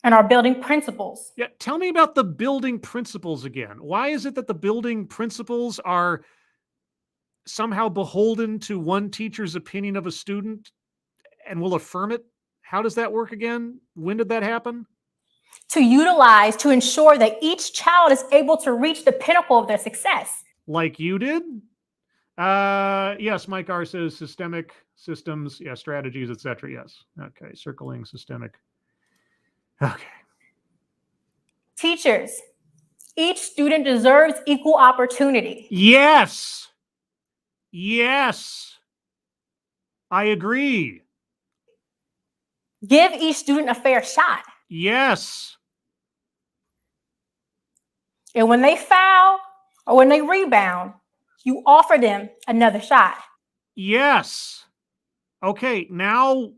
and our building principals. Yeah, tell me about the building principles again. Why is it that the building principals are somehow beholden to one teacher's opinion of a student and will affirm it? How does that work again? When did that happen? To ensure that each child is able to reach the pinnacle of their success. Like you did? Yes, Mike R. says systemic systems, strategies, etc. Yes. Okay, circling systemic. Okay. Teachers, each student deserves equal opportunity. Yes. I agree. Give each student a fair shot. Yes. And when they foul or when they rebound, you offer them another shot. Yes. Okay, now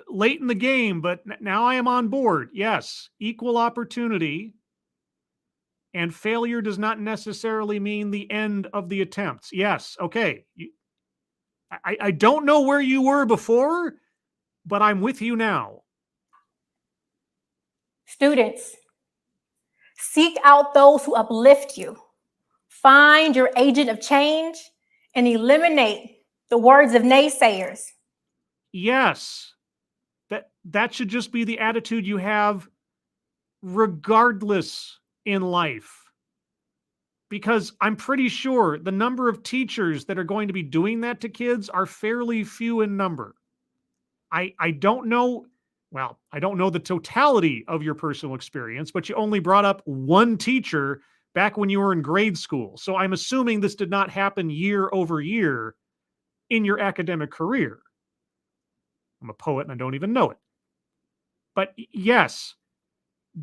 late in the game, but now I am on board. Yes, equal opportunity. And failure does not necessarily mean the end of the attempts. Yes, okay. I don't know where you were before, but I'm with you now. Students, seek out those who uplift you. Find your agent of change and eliminate the words of naysayers. Yes, that should just be the attitude you have regardless in life. Because I'm pretty sure the number of teachers that are going to be doing that to kids are fairly few in number. I don't know, well, I don't know the totality of your personal experience, but you only brought up one teacher back when you were in grade school. So I'm assuming this did not happen year over year in your academic career. I'm a poet and I don't even know it. But yes,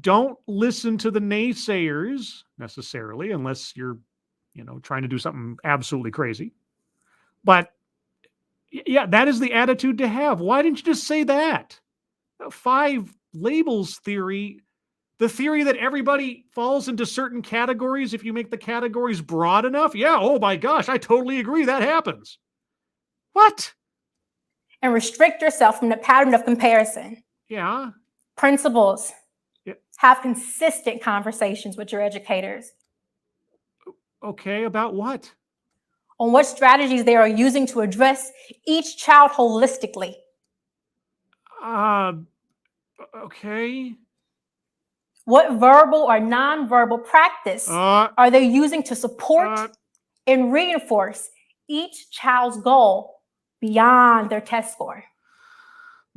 don't listen to the naysayers necessarily, unless you're, trying to do something absolutely crazy. But yeah, that is the attitude to have. Why didn't you just say that? 5 labels theory, the theory that everybody falls into certain categories if you make the categories broad enough. Yeah, oh my gosh, I totally agree. That happens. What? And restrict yourself from the pattern of comparison. Yeah. Principals. Yeah. Have consistent conversations with your educators. Okay, about what? On what strategies they are using to address each child holistically. Okay. What verbal or nonverbal practice are they using to support and reinforce each child's goal beyond their test score?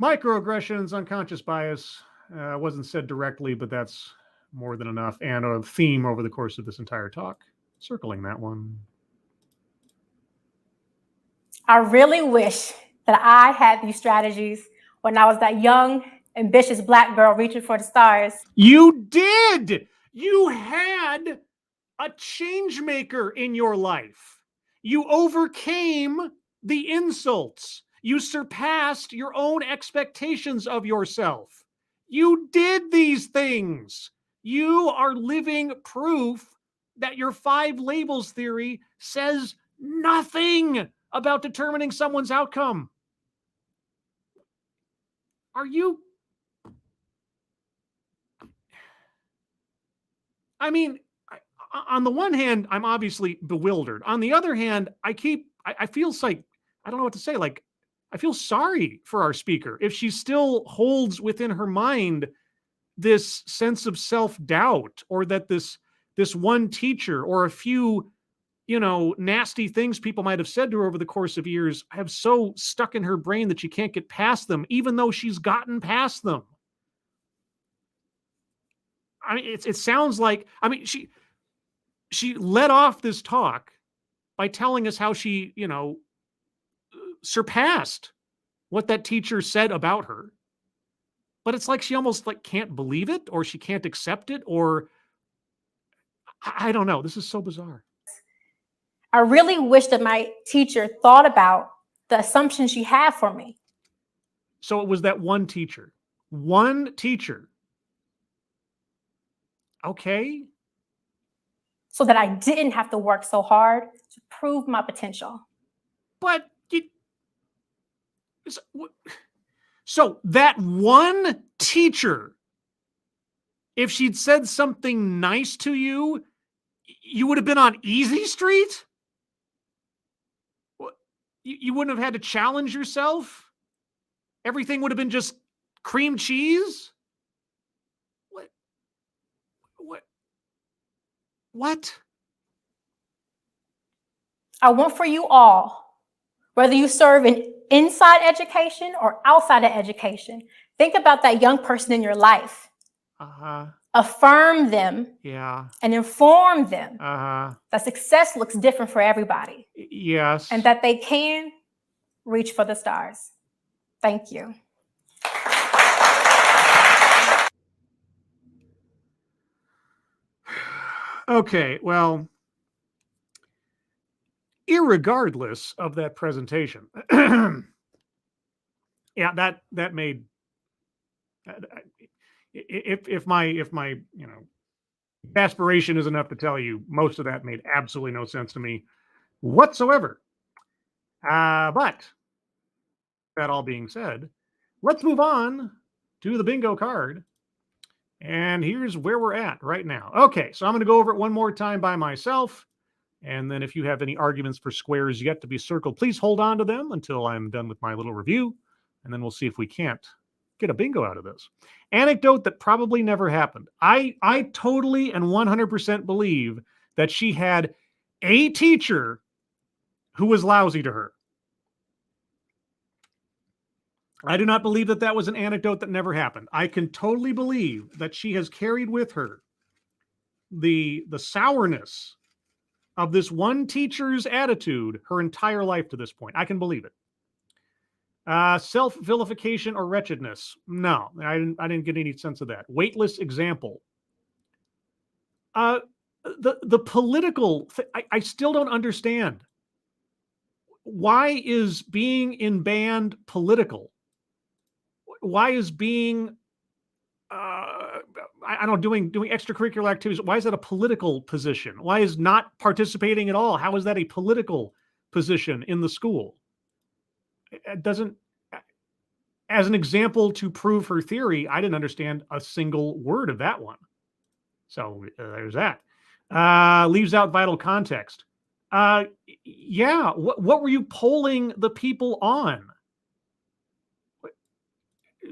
Microaggressions, unconscious bias, wasn't said directly, but that's more than enough, and a theme over the course of this entire talk. Circling that one. I really wish that I had these strategies when I was that young, ambitious Black girl reaching for the stars. You did! You had a change maker in your life. You overcame the insults. You surpassed your own expectations of yourself. You did these things. You are living proof that your 5 labels theory says nothing about determining someone's outcome. Are you? I mean, on the one hand, I'm obviously bewildered. On the other hand, I feel like, I don't know what to say. Like, I feel sorry for our speaker if she still holds within her mind this sense of self-doubt, or that this one teacher or a few, nasty things people might have said to her over the course of years have so stuck in her brain that she can't get past them, even though she's gotten past them. I mean, it sounds like, I mean, she led off this talk by telling us how she, surpassed what that teacher said about her. But it's like she almost can't believe it, or she can't accept it, or I don't know. This is so bizarre. I really wish that my teacher thought about the assumptions she had for me. So it was that one teacher. One teacher. Okay. So that I didn't have to work so hard to prove my potential. But so that one teacher, if she'd said something nice to you, you would have been on easy street? You wouldn't have had to challenge yourself? Everything would have been just cream cheese? What? I want for you all, whether you serve in inside education or outside of education, think about that young person in your life. Affirm them. Yeah. And inform them that success looks different for everybody. Yes. And that they can reach for the stars. Thank you. Okay, well, irregardless of that presentation, yeah, that made, if my aspiration is enough to tell you, most of that made absolutely no sense to me whatsoever. But that all being said, let's move on to the bingo card. And here's where we're at right now. Okay, so I'm going to go over it one more time by myself. And then if you have any arguments for squares yet to be circled, please hold on to them until I'm done with my little review. And then we'll see if we can't get a bingo out of this. Anecdote that probably never happened. I totally and 100% believe that she had a teacher who was lousy to her. I do not believe that that was an anecdote that never happened. I can totally believe that she has carried with her the sourness of this one teacher's attitude her entire life to this point. I can believe it. Self-vilification or wretchedness. No, I didn't get any sense of that. Weightless example. The political, I still don't understand. Why is being in band political? Why is being, I don't know, doing extracurricular activities, why is that a political position? Why is not participating at all? How is that a political position in the school? It doesn't, as an example to prove her theory, I didn't understand a single word of that one. So there's that. Leaves out vital context. Yeah, what were you polling the people on?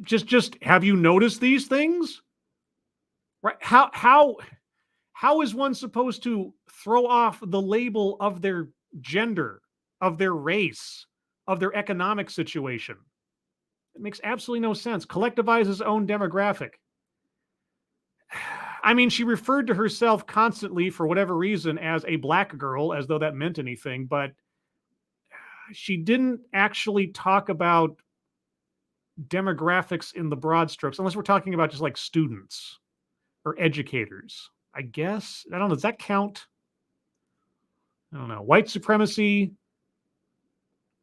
Just have you noticed these things? Right? How is one supposed to throw off the label of their gender, of their race, of their economic situation? It makes absolutely no sense. Collectivize his own demographic. I mean, she referred to herself constantly, for whatever reason, as a black girl, as though that meant anything, but she didn't actually talk about demographics in the broad strokes, unless we're talking about just like students or educators, I guess. I don't know. Does that count? I don't know. White supremacy.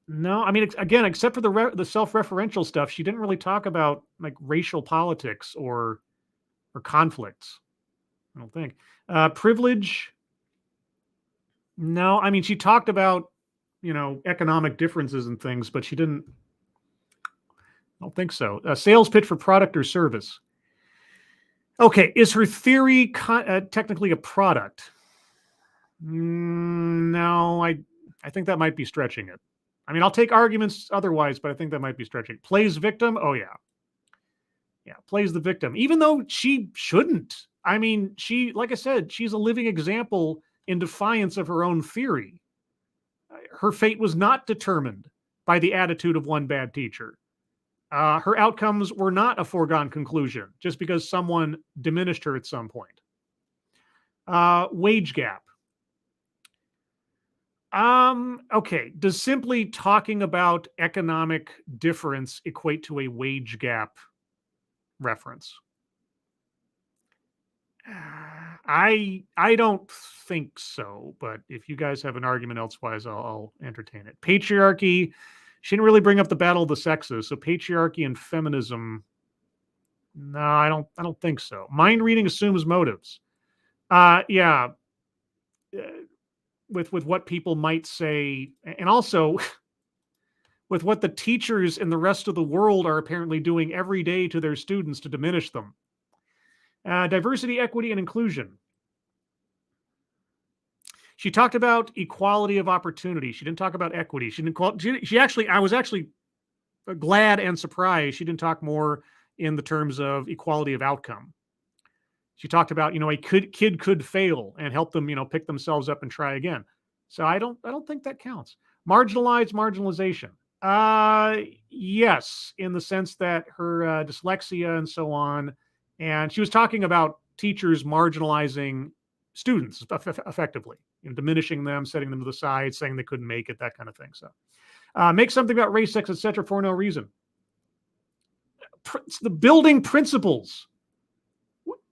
No, I mean, again, except for the self-referential stuff, she didn't really talk about like racial politics or conflicts. I don't think. Privilege. No, I mean, she talked about, economic differences and things, but she didn't. I don't think so. A sales pitch for product or service. Okay, is her theory technically a product? No, I think that might be stretching it. I mean, I'll take arguments otherwise, but I think that might be stretching. Plays victim? Oh, yeah. Yeah, plays the victim, even though she shouldn't. I mean, like I said, she's a living example in defiance of her own theory. Her fate was not determined by the attitude of one bad teacher. Her outcomes were not a foregone conclusion just because someone diminished her at some point. Wage gap. Okay. Does simply talking about economic difference equate to a wage gap reference? I don't think so, but if you guys have an argument elsewise, I'll entertain it. Patriarchy. She didn't really bring up the battle of the sexes, so patriarchy and feminism. No, I don't think so. Mind reading assumes motives. Yeah. With what people might say, and also with what the teachers in the rest of the world are apparently doing every day to their students to diminish them. Diversity, equity, and inclusion. She talked about equality of opportunity. She didn't talk about equity. I was actually glad and surprised she didn't talk more in the terms of equality of outcome. She talked about, a kid could fail and help them, pick themselves up and try again. So I don't think that counts. Marginalization. Yes, in the sense that her dyslexia and so on. And she was talking about teachers marginalizing students effectively, diminishing them, setting them to the side, saying they couldn't make it, that kind of thing. So make something about race, sex, etc. for no reason. The building principles.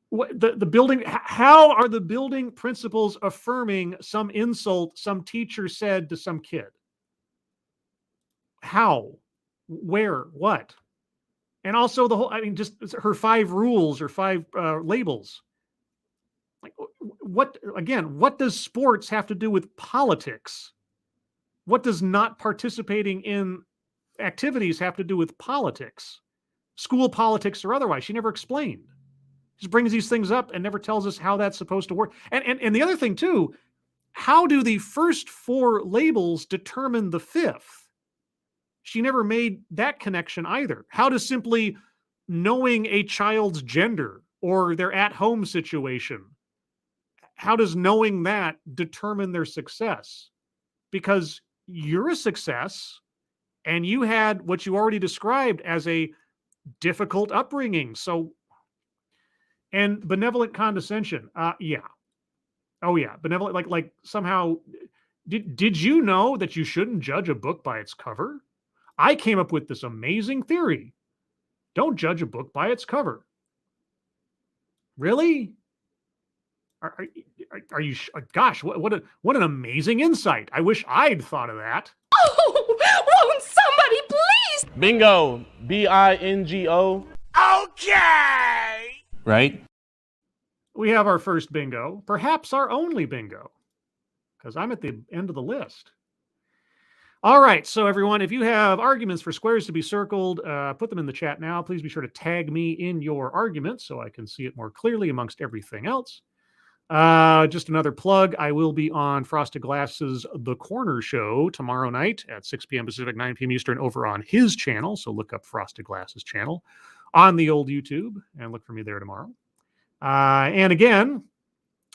The building, how are the building principles affirming some insult some teacher said to some kid? How? Where? What? And also just her 5 rules or 5 labels. Like, what does sports have to do with politics? What does not participating in activities have to do with politics? School politics or otherwise? She never explained. Just brings these things up and never tells us how that's supposed to work. And the other thing too, how do the first 4 labels determine the 5th? She never made that connection either. How does simply knowing a child's gender or their at-home situation, how does knowing that determine their success? Because you're a success and you had what you already described as a difficult upbringing. So, and benevolent condescension. Yeah. Oh yeah. Benevolent, like somehow, did you know that you shouldn't judge a book by its cover? I came up with this amazing theory. Don't judge a book by its cover. Really? Are you? Gosh, what an amazing insight. I wish I'd thought of that. Oh, won't somebody please? Bingo. B-I-N-G-O. Okay! Right? We have our first bingo, perhaps our only bingo, because I'm at the end of the list. All right, so everyone, if you have arguments for squares to be circled, put them in the chat now. Please be sure to tag me in your arguments so I can see it more clearly amongst everything else. Just another plug. I will be on Frosted Glass's The Corner Show tomorrow night at 6 p.m. Pacific, 9 p.m. Eastern over on his channel. So look up Frosted Glass's channel on the old YouTube and look for me there tomorrow. And again,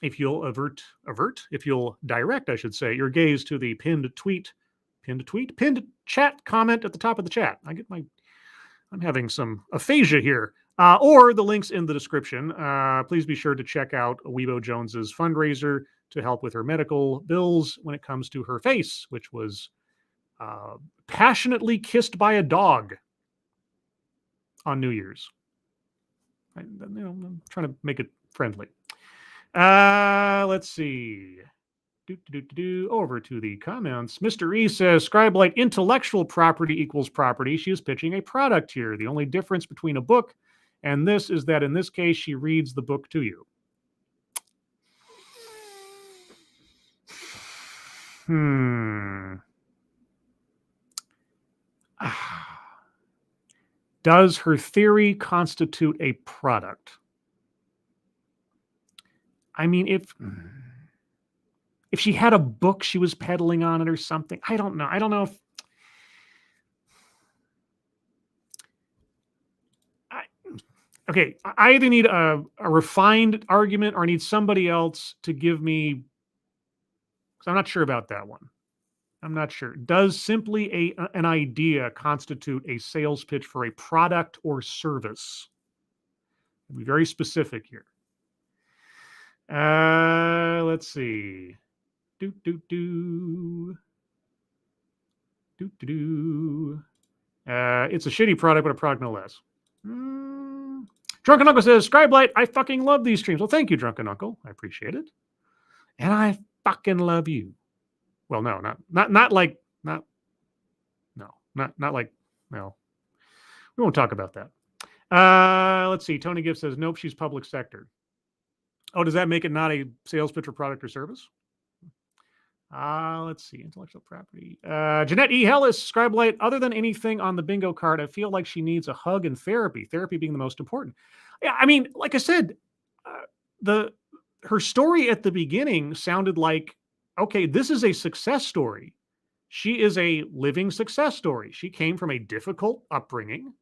if you'll if you'll direct, I should say, your gaze to the pinned chat comment at the top of the chat. I'm having some aphasia here. Or the links in the description. Please be sure to check out Weibo Jones's fundraiser to help with her medical bills when it comes to her face, which was passionately kissed by a dog on New Year's. I'm trying to make it friendly. Let's see. Over to the comments. Mr. E says, Scribelight, intellectual property equals property. She is pitching a product here. The only difference between a book and this is that in this case, she reads the book to you. Does her theory constitute a product? I mean, if she had a book she was peddling on it or something, I don't know. I don't know if I either need a refined argument or I need somebody else to give me, because I'm not sure about that one. I'm not sure. Does simply an idea constitute a sales pitch for a product or service? I'll be very specific here. Let's see. It's a shitty product, but a product no less. Drunken Uncle says, Scribelight, I fucking love these streams. Well, thank you, Drunken Uncle. I appreciate it. And I fucking love you. Well, no, not like, we won't talk about that. Let's see. Tony Gibbs says, nope, she's public sector. Oh, does that make it not a sales pitch or product or service? Let's see. Intellectual property. Jeanette E. Hellis, Scribelight, other than anything on the bingo card, I feel like she needs a hug and therapy. Therapy being the most important. Yeah, I mean, like I said, her story at the beginning sounded like, okay, this is a success story. She is a living success story. She came from a difficult upbringing,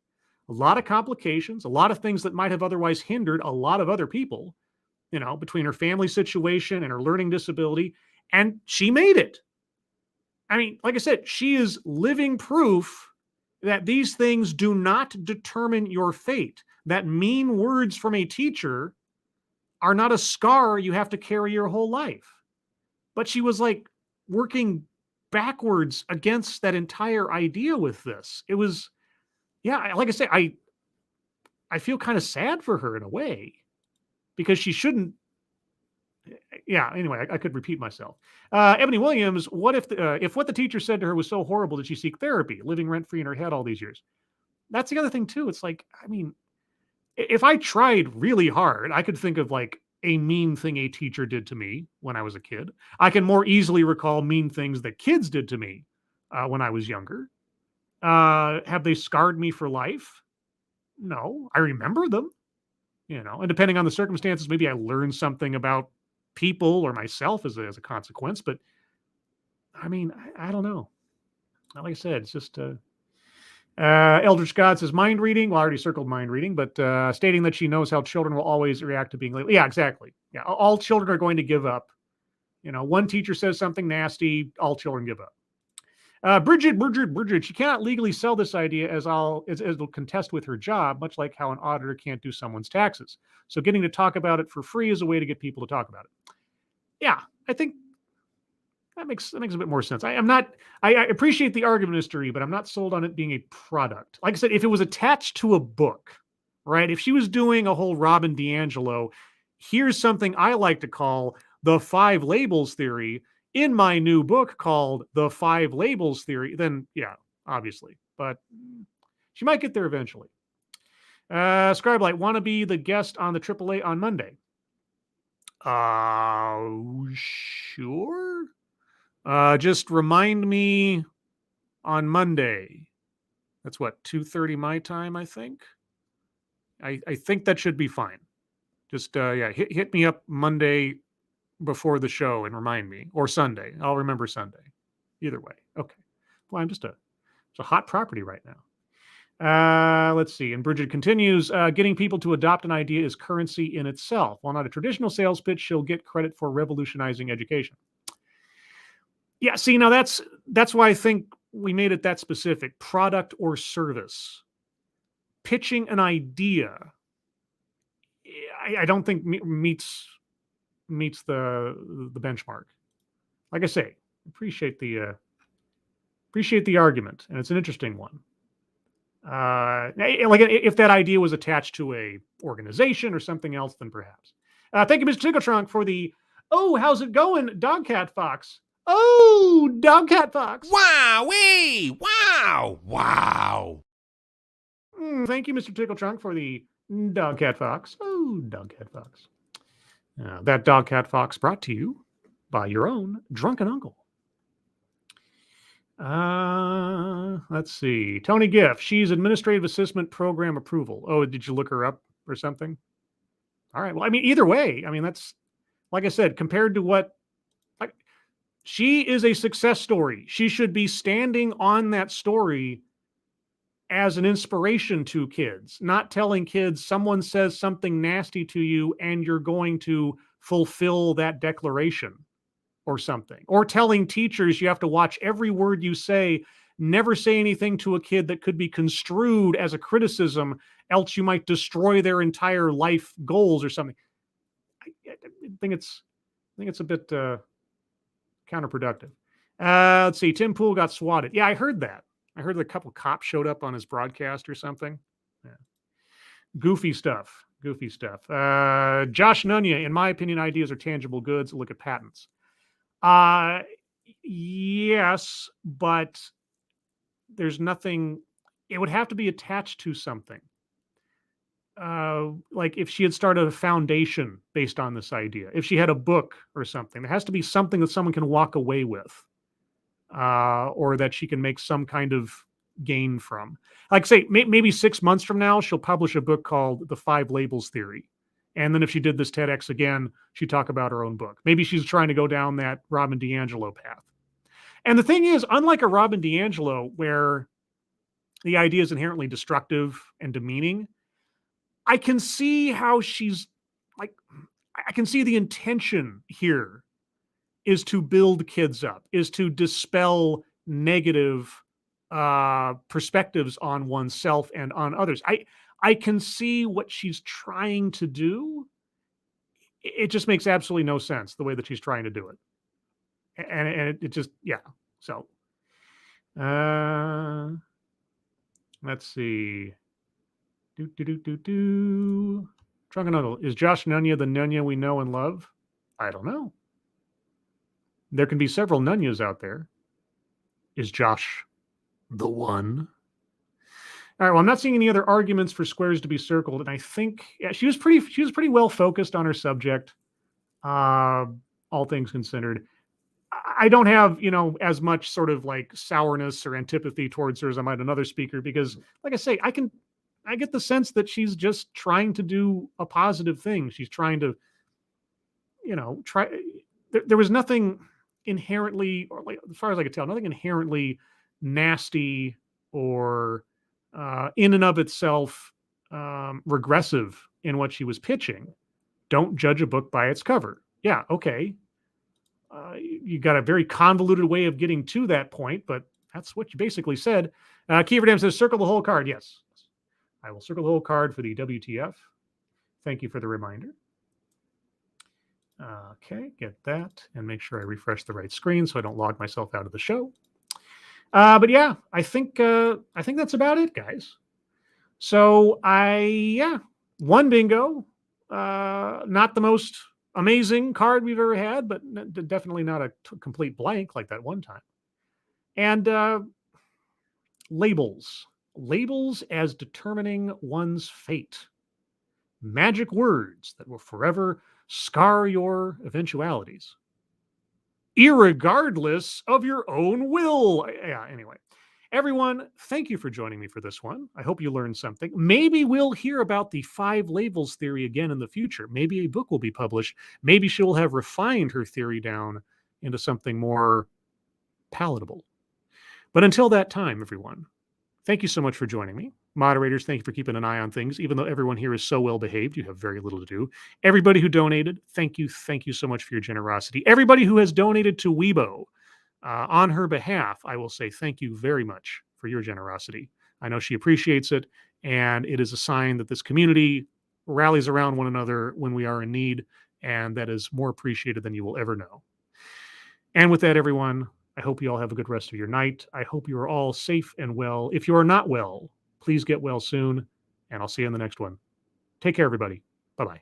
a lot of complications, a lot of things that might have otherwise hindered a lot of other people, between her family situation and her learning disability. And she made it. I mean, like I said, she is living proof that these things do not determine your fate. That mean words from a teacher are not a scar you have to carry your whole life. But she was like working backwards against that entire idea with this. It was, yeah, like I say, I feel kind of sad for her in a way because she shouldn't. Yeah, anyway, I could repeat myself. Ebony Williams, what if what the teacher said to her was so horrible that she seek therapy, living rent-free in her head all these years? That's the other thing, too. It's like, I mean, if I tried really hard, I could think of like a mean thing a teacher did to me when I was a kid. I can more easily recall mean things that kids did to me when I was younger. Have they scarred me for life? No, I remember them, and depending on the circumstances, maybe I learned something about people or myself as a consequence. But I mean, I don't know. Like I said, it's just Eldritch God says mind reading. Well, I already circled mind reading, but stating that she knows how children will always react to being late. Yeah, exactly. Yeah, all children are going to give up. One teacher says something nasty, all children give up. Bridget, she cannot legally sell this idea as it'll contest with her job, much like how an auditor can't do someone's taxes. So getting to talk about it for free is a way to get people to talk about it. Yeah, I think That makes a bit more sense. I appreciate the argument history, but I'm not sold on it being a product. Like I said, if it was attached to a book, right? If she was doing a whole Robin DiAngelo, here's something I like to call the 5 labels theory in my new book called The 5 Labels Theory, then yeah, obviously. But she might get there eventually. Scribelight, want to be the guest on the AAA on Monday? Sure. Just remind me on Monday. That's what, 2:30 my time, I think. I think that should be fine. Just hit me up Monday before the show and remind me, or Sunday. I'll remember Sunday. Either way. Okay. Well, it's a hot property right now. Let's see. And Bridget continues, getting people to adopt an idea is currency in itself. While not a traditional sales pitch, she'll get credit for revolutionizing education. Yeah, see, now that's why I think we made it that specific. Product or service. Pitching an idea, I don't think meets the benchmark. Like I say, appreciate the argument, and it's an interesting one. Like if that idea was attached to a organization or something else, then perhaps. Thank you, Mr. Tickletrunk, for the how's it going, Dogcat Fox? Oh, Dogcat Fox! Wow-wee! Wow! Thank you, Mr. Tickletrunk, for the Dogcat Fox. Oh, Dogcat Fox. That Dogcat Fox brought to you by your own drunken uncle. Let's see. Tony Giff. She's administrative assistant program approval. Oh, did you look her up or something? All right. Well, I mean, either way, I mean, that's, like I said, compared to what, like, she is a success story. She should be standing on that story as an inspiration to kids, not telling kids someone says something nasty to you and you're going to fulfill that declaration or something, or telling teachers you have to watch every word you say, never say anything to a kid that could be construed as a criticism, else you might destroy their entire life goals or something. I think it's a bit counterproductive. Let's see. Tim Pool got swatted. Yeah, I heard that. I heard that a couple cops showed up on his broadcast or something. Yeah. Goofy stuff. Josh Nunya, in my opinion, ideas are tangible goods. Look at patents. Yes, but there's nothing. It would have to be attached to something. Like if she had started a foundation based on this idea, if she had a book or something, there has to be something that someone can walk away with. Or that she can make some kind of gain from. Like say, maybe 6 months from now, she'll publish a book called The 5 Labels Theory. And then if she did this TEDx again, she'd talk about her own book. Maybe she's trying to go down that Robin DiAngelo path. And the thing is, unlike a Robin DiAngelo, where the idea is inherently destructive and demeaning, I can see how she's like, I can see the intention here is to build kids up, is to dispel negative perspectives on oneself and on others. I can see what she's trying to do. It just makes absolutely no sense the way that she's trying to do it. And it just, yeah. So, let's see. Drunken Uncle. Is Josh Nunya the Nunya we know and love? I don't know. There can be several Nunyas out there. Is Josh the one? All right. Well, I'm not seeing any other arguments for squares to be circled, and I think she was pretty well focused on her subject. All things considered, I don't have as much sort of like sourness or antipathy towards her as I might another speaker, because, like I say, I get the sense that she's just trying to do a positive thing. She's trying to, try. There was nothing inherently, or like, as far as I could tell, nothing inherently nasty or in and of itself regressive in what she was pitching. Don't judge a book by its cover. Yeah, okay. You got a very convoluted way of getting to that point, but that's what you basically said. Kieverdam says, circle the whole card. Yes, I will circle the whole card for the WTF. Thank you for the reminder. Okay, get that, and make sure I refresh the right screen so I don't log myself out of the show. But yeah, I think that's about it, guys. So one bingo. Not the most amazing card we've ever had, but definitely not a complete blank like that one time. And labels as determining one's fate. Magic words that will forever scar your eventualities, irregardless of your own will. Yeah, anyway. Everyone, thank you for joining me for this one. I hope you learned something. Maybe we'll hear about the 5 labels theory again in the future. Maybe a book will be published. Maybe she will have refined her theory down into something more palatable. But until that time, everyone, thank you so much for joining me. Moderators, thank you for keeping an eye on things. Even though everyone here is so well behaved, you have very little to do. Everybody who donated, thank you so much for your generosity. Everybody who has donated to Weibo, on her behalf, I will say thank you very much for your generosity. I know she appreciates it, and it is a sign that this community rallies around one another when we are in need, and that is more appreciated than you will ever know. And with that, everyone, I hope you all have a good rest of your night. I hope you are all safe and well. If you are not well, please get well soon, and I'll see you in the next one. Take care, everybody. Bye-bye.